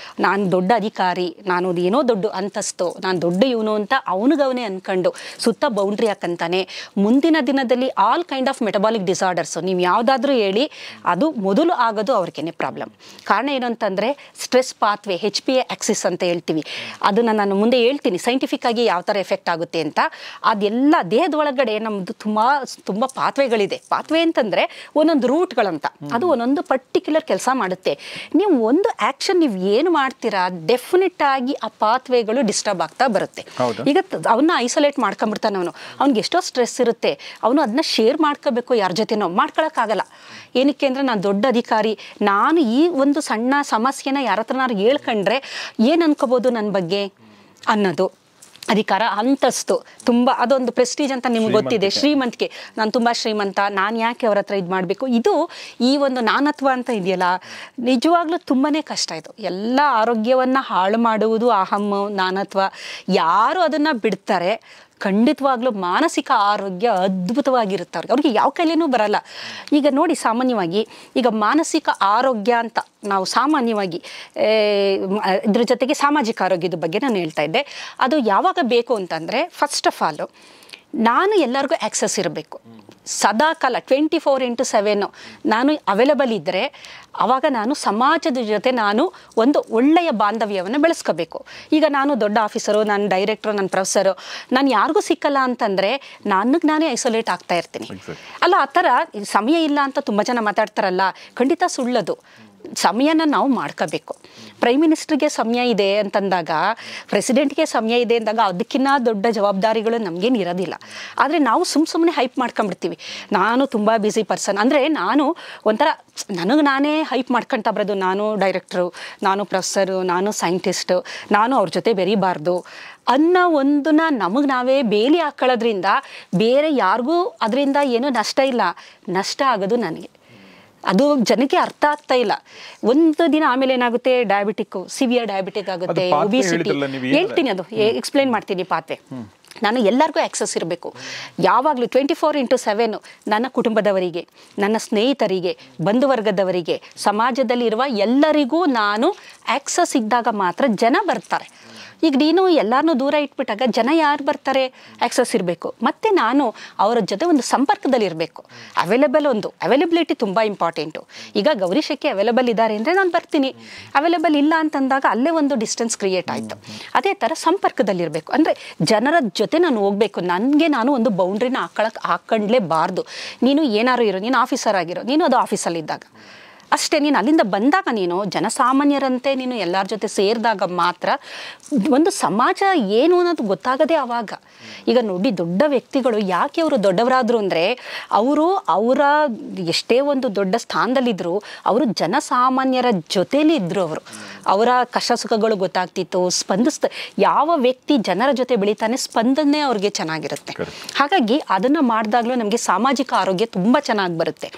ನಾನು ದೊಡ್ಡ ಅಧಿಕಾರಿ, ನಾನು ಏನೋ ದೊಡ್ಡ ಅಂತಸ್ತು, ನಾನು ದೊಡ್ಡ ಇವನು ಅಂತ ಅವನಿಗವನೇ ಅನ್ಕೊಂಡು ಸುತ್ತ ಬೌಂಡ್ರಿ ಹಾಕಂತಾನೆ. ಮುಂದಿನ ದಿನದಲ್ಲಿ all kind of metabolic disorders ನೀವು ಯಾವುದಾದ್ರೂ ಹೇಳಿ, ಅದು ಮೊದಲು ಆಗೋದು ಅವ್ರಿಗೇನೆ ಪ್ರಾಬ್ಲಮ್. ಕಾರಣ ಏನು ಅಂತಂದರೆ ಸ್ಟ್ರೆಸ್ ಪಾತ್ವೆ, HPA ಆಕ್ಸಿಸ್ ಅಂತ ಹೇಳ್ತೀವಿ. ಅದನ್ನು ನಾನು ಮುಂದೆ ಹೇಳ್ತೀನಿ ಸೈಂಟಿಫಿಕ್ ಆಗಿ ಯಾವ ಥರ ಎಫೆಕ್ಟ್ ಆಗುತ್ತೆ ಅಂತ. ಅದೆಲ್ಲ ದೇಹದ ಒಳಗಡೆ ನಮ್ಮದು ತುಂಬ ಪಾತ್ವೆಗಳಿದೆ. ಪಾತ್ವೆ ಅಂತಂದರೆ ಒಂದೊಂದು ರೂಟ್ಗಳಂತ, ಅದು ಒಂದೊಂದು ಪರ್ಟಿಕ್ಯುಲರ್ ಕೆಲಸ ಮಾಡುತ್ತೆ. ನೀವು ಒಂದು ಆ್ಯಕ್ಷನ್ ನೀವು ಏನು ಮಾಡ್ತೀರಾ, ಡೆಫಿನೆಟ್ ಆಗಿ ಆ ಪಾತ್ವೆಗಳು ಡಿಸ್ಟರ್ಬ್ ಆಗ್ತಾ ಬರುತ್ತೆ. ಈಗ ಅವನ್ನ ಐಸೋಲೇಟ್ ಮಾಡ್ಕೊಂಡ್ಬಿಡ್ತಾನೆ ಅವನು. ಅವ್ನಿಗೆ ಎಷ್ಟೋ ಸ್ಟ್ರೆಸ್ ಇರುತ್ತೆ, ಅವನು ಅದನ್ನ ಶೇರ್ ಮಾಡ್ಕೋಬೇಕು, ಯಾರ ಜೊತೆನೋ ಮಾಡ್ಕೊಳಕ್ಕಾಗಲ್ಲ. ಏನಕ್ಕೆ ಅಂದರೆ ನಾನು ದೊಡ್ಡ ಅಧಿಕಾರಿ, ನಾನು ಈ ಒಂದು ಸಣ್ಣ ಸಮಸ್ಯೆನ ಯಾರ ಹತ್ರನಾರು ಹೇಳ್ಕೊಂಡ್ರೆ ಏನು ಅನ್ಕೋಬೋದು ನನ್ನ ಬಗ್ಗೆ ಅನ್ನೋದು. ಅಧಿಕಾರ, ಅಂತಸ್ತು, ತುಂಬ ಅದೊಂದು ಪ್ರೆಸ್ಟೀಜ್ ಅಂತ ನಿಮ್ಗೆ ಗೊತ್ತಿದೆ. ಶ್ರೀಮಂತಿಕೆ, ನಾನು ತುಂಬ ಶ್ರೀಮಂತ, ನಾನು ಯಾಕೆ ಅವ್ರ ಹತ್ರ ಇದು ಮಾಡಬೇಕು. ಇದು ಈ ಒಂದು ನಾನತ್ವ ಅಂತ ಇದೆಯಲ್ಲ, ನಿಜವಾಗ್ಲೂ ತುಂಬಾ ಕಷ್ಟ. ಇದು ಎಲ್ಲ ಆರೋಗ್ಯವನ್ನು ಹಾಳು ಮಾಡುವುದು ಅಹಂ, ನಾನತ್ವ. ಯಾರು ಅದನ್ನು ಬಿಡ್ತಾರೆ ಖಂಡಿತವಾಗ್ಲೂ ಮಾನಸಿಕ ಆರೋಗ್ಯ ಅದ್ಭುತವಾಗಿರುತ್ತೆ. ಅವ್ರಿಗೆ ಯಾವ ಕೈಲೇನೂ ಬರಲ್ಲ. ಈಗ ನೋಡಿ, ಸಾಮಾನ್ಯವಾಗಿ ಈಗ ಮಾನಸಿಕ ಆರೋಗ್ಯ ಅಂತ ನಾವು ಸಾಮಾನ್ಯವಾಗಿ ಇದ್ರ ಜೊತೆಗೆ ಸಾಮಾಜಿಕ ಆರೋಗ್ಯದ ಬಗ್ಗೆ ನಾನು ಹೇಳ್ತಾ ಇದ್ದೆ. ಅದು ಯಾವಾಗ ಬೇಕು ಅಂತಂದರೆ, ಫಸ್ಟ್ ಆಫ್ ಆಲು ನಾನು ಎಲ್ಲರಿಗೂ ಆ್ಯಕ್ಸಸ್ ಇರಬೇಕು. ಸದಾಕಾಲ 24/7 ನಾನು ಅವೈಲಬಲ್ ಇದ್ದರೆ ಆವಾಗ ನಾನು ಸಮಾಜದ ಜೊತೆ ನಾನು ಒಂದು ಒಳ್ಳೆಯ ಬಾಂಧವ್ಯವನ್ನು ಬೆಳೆಸ್ಕೋಬೇಕು. ಈಗ ನಾನು ದೊಡ್ಡ ಆಫೀಸರು, ನಾನು ಡೈರೆಕ್ಟ್ರು, ನಾನು ಪ್ರೊಫೆಸರು, ನಾನು ಯಾರಿಗೂ ಸಿಕ್ಕಲ್ಲ ಅಂತಂದರೆ ನನಗೆ ನಾನೇ ಐಸೋಲೇಟ್ ಆಗ್ತಾ ಇರ್ತೀನಿ. ಅಲ್ಲ, ಆ ಥರ ಸಮಯ ಇಲ್ಲ ಅಂತ ತುಂಬ ಜನ ಮಾತಾಡ್ತಾರಲ್ಲ, ಖಂಡಿತ ಸುಳ್ಳದು. ಸಮಯನ ನಾವು ಮಾಡ್ಕೋಬೇಕು. ಪ್ರೈಮ್ ಮಿನಿಸ್ಟ್ರಿಗೆ ಸಮಯ ಇದೆ ಅಂತಂದಾಗ, ಪ್ರೆಸಿಡೆಂಟ್ಗೆ ಸಮಯ ಇದೆ ಅಂದಾಗ ಅದಕ್ಕಿಂತ ದೊಡ್ಡ ಜವಾಬ್ದಾರಿಗಳು ನಮಗೇನು ಇರೋದಿಲ್ಲ. ಆದರೆ ನಾವು ಸುಮ್ಮನೆ ಹೈಪ್ ಮಾಡ್ಕೊಂಡ್ಬಿಡ್ತೀವಿ. ನಾನು ತುಂಬ ಬ್ಯುಸಿ ಪರ್ಸನ್ ಅಂದರೆ, ನಾನು ಒಂಥರ ನನಗೆ ನಾನೇ ಹೈಪ್ ಮಾಡ್ಕೊಳ್ತಾ ಬರೋದು. ನಾನು ಡೈರೆಕ್ಟ್ರು, ನಾನು ಪ್ರೊಫೆಸರು, ನಾನು ಸೈಂಟಿಸ್ಟು, ನಾನು ಅವ್ರ ಜೊತೆ ಬೆರೀಬಾರ್ದು ಅನ್ನೋ ಒಂದನ್ನ ನಮಗೆ ನಾವೇ ಬೇಲಿ ಹಾಕೊಳ್ಳೋದ್ರಿಂದ ಬೇರೆ ಯಾರಿಗೂ ಅದರಿಂದ ಏನೂ ನಷ್ಟ ಇಲ್ಲ. ನಷ್ಟ ಆಗೋದು ನನಗೆ. ಅದು ಜನಕ್ಕೆ ಅರ್ಥ ಆಗ್ತಾ ಇಲ್ಲ. ಒಂದು ದಿನ ಆಮೇಲೆ ಏನಾಗುತ್ತೆ, ಡಯಾಬಿಟಿಕ್ಕು, ಸಿವಿಯರ್ ಡಯಾಬಿಟಿಕ್ ಆಗುತ್ತೆ, ಒಬಿಸಿಟಿ. ಹೇಳ್ತೀನಿ, ಅದು ಎಕ್ಸ್ಪ್ಲೇನ್ ಮಾಡ್ತೀನಿ. ಪಾತ್ವೆ ನಾನು ಎಲ್ಲರಿಗೂ ಆ್ಯಕ್ಸಸ್ ಇರಬೇಕು. ಯಾವಾಗಲೂ 24/7 ನನ್ನ ಕುಟುಂಬದವರಿಗೆ, ನನ್ನ ಸ್ನೇಹಿತರಿಗೆ, ಬಂಧುವರ್ಗದವರಿಗೆ, ಸಮಾಜದಲ್ಲಿರುವ ಎಲ್ಲರಿಗೂ ನಾನು ಆ್ಯಕ್ಸಸ್ ಇದ್ದಾಗ ಮಾತ್ರ ಜನ ಬರ್ತಾರೆ. ಈಗ ನೀನು ಎಲ್ಲರನ್ನೂ ದೂರ ಇಟ್ಬಿಟ್ಟಾಗ ಜನ ಯಾರು ಬರ್ತಾರೆ? ಆಕ್ಸಸ್ ಇರಬೇಕು. ಮತ್ತು ನಾನು ಅವರ ಜೊತೆ ಒಂದು ಸಂಪರ್ಕದಲ್ಲಿರಬೇಕು. ಅವೈಲಬಿಲಿಟಿ ತುಂಬ ಇಂಪಾರ್ಟೆಂಟು. ಈಗ ಗೌರಿ ಶೆಟ್ಟಿ ಅವೈಲೇಬಲ್ ಇದ್ದಾರೆ ಅಂದರೆ ನಾನು ಬರ್ತೀನಿ. ಅವೈಲೇಬಲ್ ಇಲ್ಲ ಅಂತಂದಾಗ ಅಲ್ಲೇ ಒಂದು ಡಿಸ್ಟೆನ್ಸ್ ಕ್ರಿಯೇಟ್ ಆಯಿತು. ಅದೇ ಥರ ಸಂಪರ್ಕದಲ್ಲಿರಬೇಕು. ಅಂದರೆ ಜನರ ಜೊತೆ ನಾನು ಹೋಗಬೇಕು. ನನಗೆ ನಾನು ಒಂದು ಬೌಂಡ್ರಿನ ಹಾಕ್ಕೊಂಡ್ಲೇಬಾರ್ದು. ನೀನು ಏನಾರು ಇರೋ, ನೀನು ಆಫೀಸರ್ ಆಗಿರೋ, ನೀನು ಅದು ಆಫೀಸಲ್ಲಿದ್ದಾಗ ಅಷ್ಟೇ. ನೀನು ಅಲ್ಲಿಂದ ಬಂದಾಗ ನೀನು ಜನಸಾಮಾನ್ಯರಂತೆ ನೀನು ಎಲ್ಲರ ಜೊತೆ ಸೇರಿದಾಗ ಮಾತ್ರ ಒಂದು ಸಮಾಜ ಏನು ಅನ್ನೋದು ಗೊತ್ತಾಗದೆ ಆವಾಗ. ಈಗ ನೋಡಿ, ದೊಡ್ಡ ವ್ಯಕ್ತಿಗಳು ಯಾಕೆ ಅವರು ದೊಡ್ಡವರಾದರು ಅಂದರೆ ಅವರ ಎಷ್ಟೇ ಒಂದು ದೊಡ್ಡ ಸ್ಥಾನದಲ್ಲಿದ್ದರು, ಅವರು ಜನಸಾಮಾನ್ಯರ ಜೊತೇಲಿ ಇದ್ದರು. ಅವರ ಕಷ್ಟ ಸುಖಗಳು ಗೊತ್ತಾಗ್ತಿತ್ತು, ಯಾವ ವ್ಯಕ್ತಿ ಜನರ ಜೊತೆ ಬೆಳೀತಾನೆ ಸ್ಪಂದನೆ ಅವ್ರಿಗೆ ಚೆನ್ನಾಗಿರುತ್ತೆ. ಹಾಗಾಗಿ ಅದನ್ನು ಮಾಡಿದಾಗಲೂ ನಮಗೆ ಸಾಮಾಜಿಕ ಆರೋಗ್ಯ ತುಂಬ ಚೆನ್ನಾಗಿ ಬರುತ್ತೆ.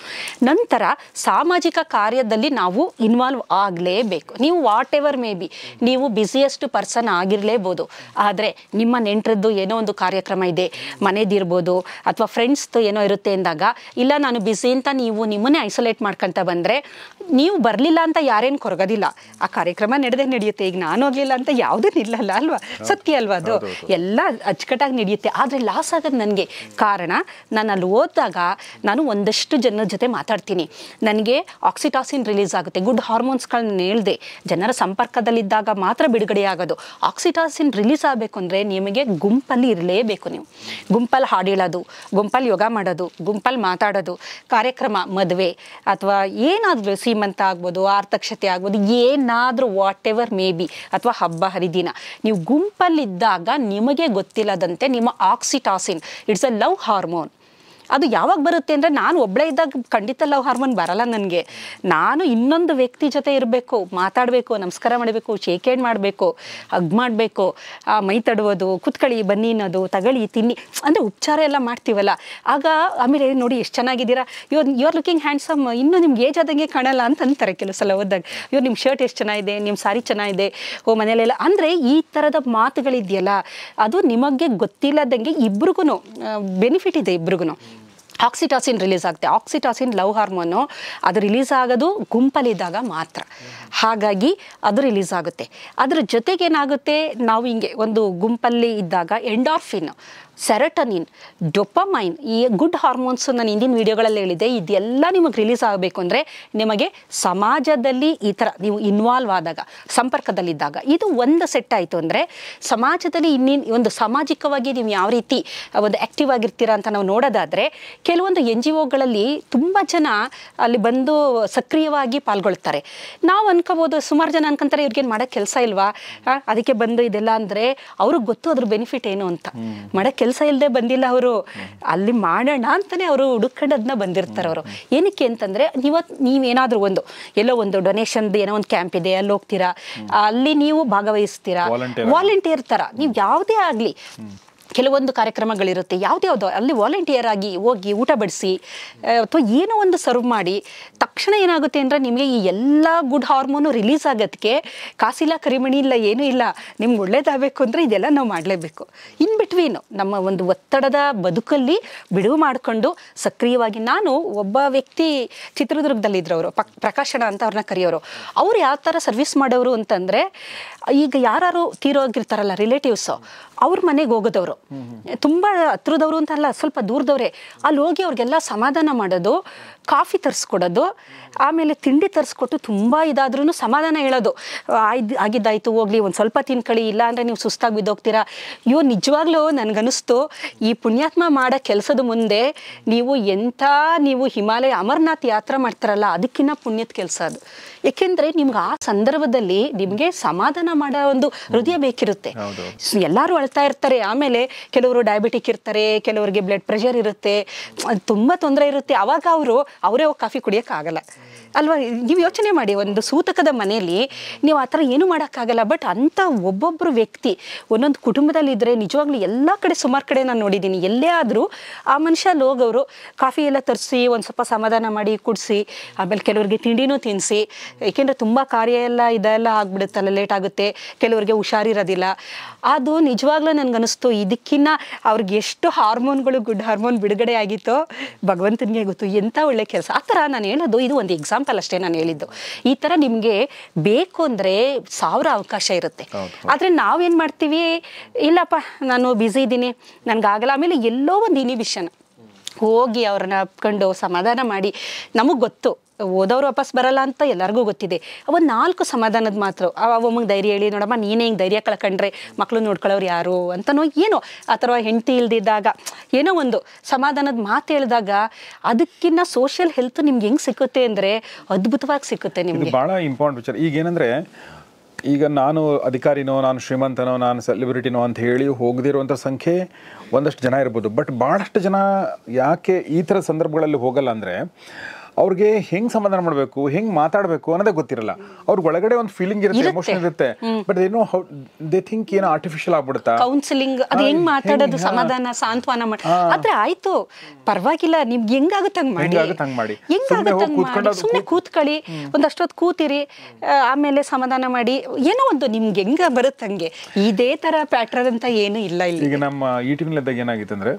ನಂತರ ಸಾಮಾಜಿಕ ಕಾರ್ಯದಲ್ಲಿ ನಾವು ಇನ್ವಾಲ್ವ್ ಆಗಲೇಬೇಕು. ನೀವು ವಾಟ್ ಎವರ್ ಮೇ ಬಿ, ನೀವು ಬ್ಯುಸಿಯೆಸ್ಟ್ ಪರ್ಸನ್ ಆಗಿರಲೇಬೋದು, ಆದರೆ ನಿಮ್ಮ ನೆಂಟರದ್ದು ಏನೋ ಒಂದು ಕಾರ್ಯಕ್ರಮ ಇದೆ, ಮನೆದಿರ್ಬೋದು ಅಥವಾ ಫ್ರೆಂಡ್ಸ್ದು ಏನೋ ಇರುತ್ತೆ ಅಂದಾಗ, ಇಲ್ಲ ನಾನು ಬ್ಯುಸಿ ಅಂತ ನೀವು ನಿಮ್ಮನ್ನೇ ಐಸೋಲೇಟ್ ಮಾಡ್ಕೊತ ಬಂದರೆ, ನೀವು ಬರಲಿಲ್ಲ ಅಂತ ಯಾರೇನು ಕೊರಗೋದಿಲ್ಲ. ಆ ಕಾರ್ಯಕ್ರಮ ನಡೆಯುತ್ತೆ. ಈಗ ನಾನು ಹೋಗಲಿಲ್ಲ ಅಂತ ಯಾವುದೂ ನಿಲ್ಲಲ್ಲ ಅಲ್ವಾ? ಸತ್ಯ ಅಲ್ವಾ? ಅದು ಎಲ್ಲ ಅಚ್ಚುಕಟ್ಟಾಗಿ ನಡೆಯುತ್ತೆ. ಆದರೆ ಲಾಸ್ ಆಗೋದು ನನಗೆ. ಕಾರಣ, ನಾನು ಅಲ್ಲಿ ಹೋದಾಗ ನಾನು ಒಂದಷ್ಟು ಜನರ ಜೊತೆ ಮಾತಾಡ್ತೀನಿ. ನನಗೆ ಆಕ್ಸಿಟಾಸಿನ್ ರಿಲೀಸ್ ಆಗುತ್ತೆ. ಗುಡ್ ಹಾರ್ಮೋನ್ಸ್ಗಳನ್ನ ಹೇಳ್ದೆ, ಜನರ ಸಂಪರ್ಕದಲ್ಲಿದ್ದಾಗ ಮಾತ್ರ ಬಿಡುಗಡೆ ಆಗೋದು. ಆಕ್ಸಿಟಾಸಿನ್ ರಿಲೀಸ್ ಆಗಬೇಕು ಅಂದರೆ ನಿಮಗೆ ಗುಂಪಲ್ಲಿ ಇರಲೇಬೇಕು. ನೀವು ಗುಂಪಲ್ಲಿ ಹಾಡು ಹೇಳೋದು, ಗುಂಪಲ್ಲಿ ಯೋಗ ಮಾಡೋದು, ಗುಂಪಲ್ಲಿ ಮಾತಾಡೋದು, ಕಾರ್ಯಕ್ರಮ, ಮದುವೆ ಅಥವಾ ಏನಾದರೂ ಸೀಮಂತ ಆಗ್ಬೋದು, ಆರ್ತಕ್ಷತೆ ಆಗ್ಬೋದು, ಏನಾದರೂ ವಾಟ್ ಎವರ್ ಮೇ ಬಿ, ಅಥವಾ ಹಬ್ಬ ಹರಿದಿನ, ನೀವು ಗುಂಪಲ್ಲಿದ್ದಾಗ ನಿಮಗೆ ಗೊತ್ತಿಲ್ಲದಂತೆ ನಿಮ್ಮ ಆಕ್ಸಿಟಾಸಿನ್, ಇಟ್ಸ್ ಅ ಲವ್ ಹಾರ್ಮೋನ್. ಅದು ಯಾವಾಗ ಬರುತ್ತೆ ಅಂದರೆ, ನಾನು ಒಬ್ಬಳೇ ಇದ್ದಾಗ ಖಂಡಿತ ಲವ್ ಹಾರ್ಮೋನ್ ಬರಲ್ಲ ನನಗೆ. ನಾನು ಇನ್ನೊಂದು ವ್ಯಕ್ತಿ ಜೊತೆ ಇರಬೇಕು, ಮಾತಾಡಬೇಕು, ನಮಸ್ಕಾರ ಮಾಡಬೇಕು, ಶೇಕ್ ಹ್ಯಾಂಡ್ ಮಾಡಬೇಕು, ಹಗ್ ಮಾಡಬೇಕು, ಮೈ ತಡುವುದು, ಕುತ್ಕೊಳ್ಳಿ, ಬನ್ನಿ ಅನ್ನೋದು, ತಗೊಳ್ಳಿ, ತಿನ್ನಿ ಅಂದರೆ ಉಪಚಾರ ಎಲ್ಲ ಮಾಡ್ತೀವಲ್ಲ. ಆಗ ಆಮೇಲೆ ನೋಡಿ ಎಷ್ಟು ಚೆನ್ನಾಗಿದ್ದೀರಾ, ಯು ಆರ್ ಲುಕಿಂಗ್ ಹ್ಯಾಂಡ್ಸಮ್, ಇನ್ನೂ ನಿಮ್ಗೆ ಏಜ್ ಆದಂಗೆ ಕಾಣಲ್ಲ ಅಂತ ಅಂತಾರೆ ಕೆಲವು ಸಲ ಹೋದಾಗ. ನಿಮ್ಮ ಶರ್ಟ್ ಎಷ್ಟು ಚೆನ್ನಾಗಿದೆ, ನಿಮ್ಮ ಸಾರಿ ಚೆನ್ನಾಗಿದೆ, ಮನೆಯಲ್ಲೆಲ್ಲ ಅಂದರೆ ಈ ಥರದ ಮಾತುಗಳಿದೆಯಲ್ಲ, ಅದು ನಿಮಗೆ ಗೊತ್ತಿಲ್ಲದಂಗೆ ಇಬ್ರಿಗೂ ಬೆನಿಫಿಟ್ ಇದೆ. ಇಬ್ರಿಗೂ ಆಕ್ಸಿಟಾಸಿನ್ ರಿಲೀಸ್ ಆಗುತ್ತೆ. ಆಕ್ಸಿಟಾಸಿನ್ ಲವ್ ಹಾರ್ಮೋನು, ಅದು ರಿಲೀಸ್ ಆಗೋದು ಗುಂಪಲ್ಲಿದ್ದಾಗ ಮಾತ್ರ. ಹಾಗಾಗಿ ಅದು ರಿಲೀಸ್ ಆಗುತ್ತೆ. ಅದರ ಜೊತೆಗೇನಾಗುತ್ತೆ, ನಾವು ಹಿಂಗೆ ಒಂದು ಗುಂಪಲ್ಲಿ ಇದ್ದಾಗ ಎಂಡಾರ್ಫಿನ್, ಸೆರೋಟೋನಿನ್, ಡೊಪಮೈನ್, ಈ ಗುಡ್ ಹಾರ್ಮೋನ್ಸ್ ನಾನು ಹಿಂದಿನ ವೀಡಿಯೋಗಳಲ್ಲಿ ಹೇಳಿದೆ, ಇದೆಲ್ಲ ನಿಮಗೆ ರಿಲೀಸ್ ಆಗಬೇಕು ಅಂದರೆ ನಿಮಗೆ ಸಮಾಜದಲ್ಲಿ ಈ ಥರ ನೀವು ಇನ್ವಾಲ್ವ್ ಆದಾಗ, ಸಂಪರ್ಕದಲ್ಲಿದ್ದಾಗ, ಇದು ಒಂದು ಸೆಟ್ ಆಯಿತು ಅಂದರೆ ಸಮಾಜದಲ್ಲಿ ಒಂದು ಸಾಮಾಜಿಕವಾಗಿ ನೀವು ಯಾವ ರೀತಿ ಒಂದು ಆ್ಯಕ್ಟಿವ್ ಆಗಿರ್ತೀರಾ ಅಂತ ನಾವು ನೋಡೋದಾದರೆ, ಕೆಲವೊಂದು NGOಗಳಲ್ಲಿ ತುಂಬ ಜನ ಅಲ್ಲಿ ಬಂದು ಸಕ್ರಿಯವಾಗಿ ಪಾಲ್ಗೊಳ್ತಾರೆ. ನಾವು ಅನ್ಕೋಬೋದು, ಸುಮಾರು ಜನ ಅನ್ಕೊಂತಾರೆ ಇವ್ರಿಗೇನು ಮಾಡೋಕ್ಕೆ ಕೆಲಸ ಇಲ್ವಾ, ಅದಕ್ಕೆ ಬಂದು ಇದೆಲ್ಲ ಅಂದರೆ ಅವ್ರಿಗೆ ಗೊತ್ತು ಅದ್ರ ಬೆನಿಫಿಟ್ ಏನು ಅಂತ. ಮಾಡೋಕ್ಕೆ ಕೆಲಸ ಇಲ್ಲದೆ ಬಂದಿಲ್ಲ ಅವರು, ಅಲ್ಲಿ ಮಾಡೋಣ ಅಂತಲೇ ಅವರು ಹುಡುಕೊಂಡದನ್ನ ಬಂದಿರ್ತಾರೆ. ಅವರು ಏನಕ್ಕೆ ಅಂತಂದರೆ, ನೀವೇನಾದರೂ ಎಲ್ಲೋ ಒಂದು ಡೊನೇಷನ್ದು ಏನೋ ಒಂದು ಕ್ಯಾಂಪ್ ಇದೆ, ಅಲ್ಲಿ ಹೋಗ್ತೀರಾ, ಅಲ್ಲಿ ನೀವು ಭಾಗವಹಿಸ್ತೀರಾ, ವಾಲಂಟಿಯರ್ ಥರ. ನೀವು ಯಾವುದೇ ಆಗಲಿ, ಕೆಲವೊಂದು ಕಾರ್ಯಕ್ರಮಗಳಿರುತ್ತೆ, ಯಾವುದ್ಯಾವುದೋ ಅಲ್ಲಿ ವಾಲಂಟಿಯರ್ ಆಗಿ ಹೋಗಿ ಊಟ ಬಡಿಸಿ ಅಥವಾ ಏನೋ ಒಂದು ಸರ್ವ್ ಮಾಡಿ, ತಕ್ಷಣ ಏನಾಗುತ್ತೆ ಅಂದರೆ ನಿಮಗೆ ಈ ಎಲ್ಲ ಗುಡ್ ಹಾರ್ಮೋನು ರಿಲೀಸ್ ಆಗೋದಕ್ಕೆ ಕಾಸಿಲ್ಲ, ಕರಿಮಣಿ ಇಲ್ಲ, ಏನೂ ಇಲ್ಲ. ನಿಮ್ಗೆ ಒಳ್ಳೇದಾಗಬೇಕು ಅಂದರೆ ಇದೆಲ್ಲ ನಾವು ಮಾಡಲೇಬೇಕು. ಇನ್ ಬಿಟ್ವೀನು ನಮ್ಮ ಒಂದು ಒತ್ತಡದ ಬದುಕಲ್ಲಿ ಬಿಡುವು ಮಾಡಿಕೊಂಡು ಸಕ್ರಿಯವಾಗಿ, ನಾನು ಒಬ್ಬ ವ್ಯಕ್ತಿ ಚಿತ್ರದುರ್ಗದಲ್ಲಿದ್ದರು, ಅವರು ಪ್ರಕಾಶನ ಅಂತ ಅವ್ರನ್ನ ಕರೆಯೋರು. ಅವ್ರು ಯಾವ ಥರ ಸರ್ವಿಸ್ ಮಾಡೋರು ಅಂತಂದರೆ, ಈಗ ಯಾರು ತೀರೋಗಿರ್ತಾರಲ್ಲ ರಿಲೇಟಿವ್ಸು, ಅವ್ರ ಮನೆಗೆ ಹೋಗೋದವರು, ತುಂಬ ಹತ್ರದವರು ಅಂತ ಅಲ್ಲ, ಸ್ವಲ್ಪ ದೂರದವ್ರೆ. ಅಲ್ಲಿ ಹೋಗಿ ಅವ್ರಿಗೆಲ್ಲ ಸಮಾಧಾನ ಮಾಡೋದು, ಕಾಫಿ ತರಿಸ್ಕೊಡೋದು, ಆಮೇಲೆ ತಿಂಡಿ ತರಿಸ್ಕೊಟ್ಟು ತುಂಬ ಇದಾದ್ರೂ ಸಮಾಧಾನ ಹೇಳೋದು, ಆಗಿದ್ದಾಯಿತು ಹೋಗ್ಲಿ, ಒಂದು ಸ್ವಲ್ಪ ತಿನ್ಕೊಳ್ಳಿ, ಇಲ್ಲ ಅಂದರೆ ನೀವು ಸುಸ್ತಾಗಿ ಬಿದ್ದೋಗ್ತೀರಾ. ನಿಜವಾಗ್ಲೂ ನನಗನ್ನಿಸ್ತು, ಈ ಪುಣ್ಯಾತ್ಮ ಮಾಡೋ ಕೆಲಸದ ಮುಂದೆ ನೀವು ಹಿಮಾಲಯ ಅಮರನಾಥ್ ಯಾತ್ರೆ ಮಾಡ್ತಾರಲ್ಲ, ಅದಕ್ಕಿಂತ ಪುಣ್ಯದ ಕೆಲಸ ಅದು. ಏಕೆಂದರೆ ನಿಮ್ಗೆ ಆ ಸಂದರ್ಭದಲ್ಲಿ ನಿಮಗೆ ಸಮಾಧಾನ ಮಾಡೋ ಒಂದು ಹೃದಯ ಬೇಕಿರುತ್ತೆ. ಎಲ್ಲರೂ ಅಳ್ತಾ ಇರ್ತಾರೆ, ಆಮೇಲೆ ಕೆಲವರು ಡಯಾಬಿಟಿಕ್ ಇರ್ತಾರೆ, ಕೆಲವರಿಗೆ ಬ್ಲಡ್ ಪ್ರೆಷರ್ ಇರುತ್ತೆ, ತುಂಬ ತೊಂದರೆ ಇರುತ್ತೆ. ಆವಾಗ ಅವರೇ ಕಾಫಿ ಕುಡಿಯೋಕ್ಕಾಗಲ್ಲ ಅಲ್ವಾ? ನೀವು ಯೋಚನೆ ಮಾಡಿ, ಒಂದು ಸೂತಕದ ಮನೆಯಲ್ಲಿ ನೀವು ಆ ಥರ ಏನೂ ಮಾಡೋಕ್ಕಾಗಲ್ಲ. ಬಟ್ ಅಂಥ ಒಬ್ಬೊಬ್ಬರು ವ್ಯಕ್ತಿ ಒಂದೊಂದು ಕುಟುಂಬದಲ್ಲಿದ್ದರೆ ನಿಜವಾಗ್ಲೂ ಎಲ್ಲ ಕಡೆ, ಸುಮಾರು ಕಡೆ ನಾನು ನೋಡಿದ್ದೀನಿ, ಎಲ್ಲೇ ಆದರೂ ಆ ಮನುಷ್ಯ ಹೋಗೋರು ಕಾಫಿ ಎಲ್ಲ ತರಿಸಿ ಒಂದು ಸ್ವಲ್ಪ ಸಮಾಧಾನ ಮಾಡಿ ಕುಡಿಸಿ, ಆಮೇಲೆ ಕೆಲವರಿಗೆ ತಿಂಡಿನೂ ತಿನ್ನಿಸಿ, ಏಕೆಂದರೆ ತುಂಬ ಕಾರ್ಯ ಎಲ್ಲ ಇದೆಲ್ಲ ಆಗ್ಬಿಡುತ್ತಲ್ಲ, ಲೇಟ್ ಆಗುತ್ತೆ, ಕೆಲವರಿಗೆ ಹುಷಾರಿರೋದಿಲ್ಲ. ಅದು ನಿಜವಾಗ್ಲೂ ನನಗನ್ನಿಸ್ತು, ಇದಕ್ಕಿನ್ನ ಅವ್ರಿಗೆ ಎಷ್ಟು ಹಾರ್ಮೋನ್ಗಳು ಗುಡ್ ಹಾರ್ಮೋನ್ ಬಿಡುಗಡೆ ಆಗಿತ್ತೋ ಭಗವಂತನಿಗೆ ಗೊತ್ತು. ಎಂಥ ಒಳ್ಳೆ ಕೆಲಸ. ಆ ಥರ ನಾನು ಹೇಳೋದು ಇದು ಒಂದು ಎಕ್ಸಾಂಪಲ್ ಅಷ್ಟೇ ನಾನು ಹೇಳಿದ್ದು. ಈ ಥರ ನಿಮಗೆ ಬೇಕು ಅಂದರೆ 1000 ಅವಕಾಶ ಇರುತ್ತೆ. ಆದರೆ ನಾವೇನು ಮಾಡ್ತೀವಿ, ಇಲ್ಲಪ್ಪ ನಾನು ಬ್ಯುಸಿ ಇದ್ದೀನಿ, ನನಗಾಗಲ್ಲ. ಆಮೇಲೆ ಎಲ್ಲೋ ಒಂದು ಇನಿಬಿಷನ್, ಹೋಗಿ ಅವ್ರನ್ನ ಅಪ್ಕೊಂಡು ಸಮಾಧಾನ ಮಾಡಿ, ನಮಗೆ ಗೊತ್ತು ಓದೋರು ವಾಪಸ್ ಬರಲ್ಲ ಅಂತ ಎಲ್ಲರಿಗೂ ಗೊತ್ತಿದೆ. ಒಂದು 4 ಸಮಾಧಾನದ ಮಾತ್ರ ಅಮ್ಮಂಗೆ ಧೈರ್ಯ ಹೇಳಿ, ನೋಡಮ್ಮ ನೀನೇ ಹಿಂಗೆ ಧೈರ್ಯ ಕಳ್ಕೊಂಡ್ರೆ ಮಕ್ಕಳು ನೋಡ್ಕೊಳ್ಳೋರು ಯಾರು ಅಂತನೋ ಏನೋ ಆ ಥರ ಹೆಂಡತಿ ಇಲ್ದಿದ್ದಾಗ ಏನೋ ಒಂದು ಸಮಾಧಾನದ ಮಾತು ಹೇಳಿದಾಗ ಅದಕ್ಕಿಂತ ಸೋಷಿಯಲ್ ಹೆಲ್ತ್ ನಿಮ್ಗೆ ಹೆಂಗೆ ಸಿಕ್ಕುತ್ತೆ ಅಂದರೆ ಅದ್ಭುತವಾಗಿ ಸಿಕ್ಕುತ್ತೆ ನಿಮಗೆ. ಭಾಳ ಇಂಪಾರ್ಟೆಂಟ್ ವಿಚಾರ. ಈಗೇನೆಂದರೆ, ಈಗ ನಾನು ಅಧಿಕಾರಿನೋ, ನಾನು ಶ್ರೀಮಂತನೋ, ನಾನು ಸೆಲೆಬ್ರಿಟಿನೋ ಅಂತ ಹೇಳಿ ಹೋಗದಿರುವಂಥ ಸಂಖ್ಯೆ ಒಂದಷ್ಟು ಜನ ಇರ್ಬೋದು. ಬಟ್ ಭಾಳಷ್ಟು ಜನ ಯಾಕೆ ಈ ಥರ ಸಂದರ್ಭಗಳಲ್ಲಿ ಹೋಗಲ್ಲ ಅಂದರೆ, ಅವ್ರಿಗೆ ಹೆಂಗ್ ಸಮಾಧಾನ ಮಾಡಬೇಕು, ಹೆಂಗ್ ಮಾತಾಡಬೇಕು ಅನ್ನೋದೇ ಗೊತ್ತಿರಲ್ಲ. ಅವ್ರಿಗೆ ಒಳಗಡೆ ಒಂದು ಫೀಲಿಂಗ್ ಇರುತ್ತೆ, ಎಮೋಷನ್ ಇರುತ್ತೆ, ಬಟ್ ಏನೋ ದೇ ಥಿಂಕ್ ಏನೋ ಆರ್ಟಿಫಿಷಿಯಲ್ ಆಗ್ಬಿಡುತ್ತಾ. ಕೌನ್ಸಿಲಿಂಗ್ ಅದು ಹೆಂಗ್ ಮಾತಾಡೋದು, ಸಮಾಧಾನ ಸಾಂತ್ವನ ಮಾಡಿ, ಆದ್ರೆ ಆಯ್ತು ಪರವಾಗಿಲ್ಲ, ನಿಮ್ಗೆ ಹೆಂಗಾಗುತ್ತೆ ಹಂಗ್ ಮಾಡಿ, ಹೆಂಗಾಗುತ್ತೆ ಹಂಗ್ ಮಾಡಿ, ಸುಮ್ಮನೆ ಕೂತ್ಕೊಳ್ಳಿ, ಒಂದಷ್ಟೊತ್ತು ಕೂತಿರಿ, ಆಮೇಲೆ ಸಮಾಧಾನ ಮಾಡಿ, ಏನೋ ಒಂದು ನಿಮ್ಗೆ ಹೆಂಗ ಬರುತ್ತೆ ಹಂಗೆ. ಇದೇ ತರ ಪ್ಯಾಟ್ರನ್ ಅಂತ ಏನು ಇಲ್ಲ ಇಲ್ಲಿ. ಈಗ ನಮ್ಮ ಈ ಟಿವಿನಲ್ಲಿದ್ದಾಗ ಏನಾಗಿತ್ತು ಅಂದ್ರೆ,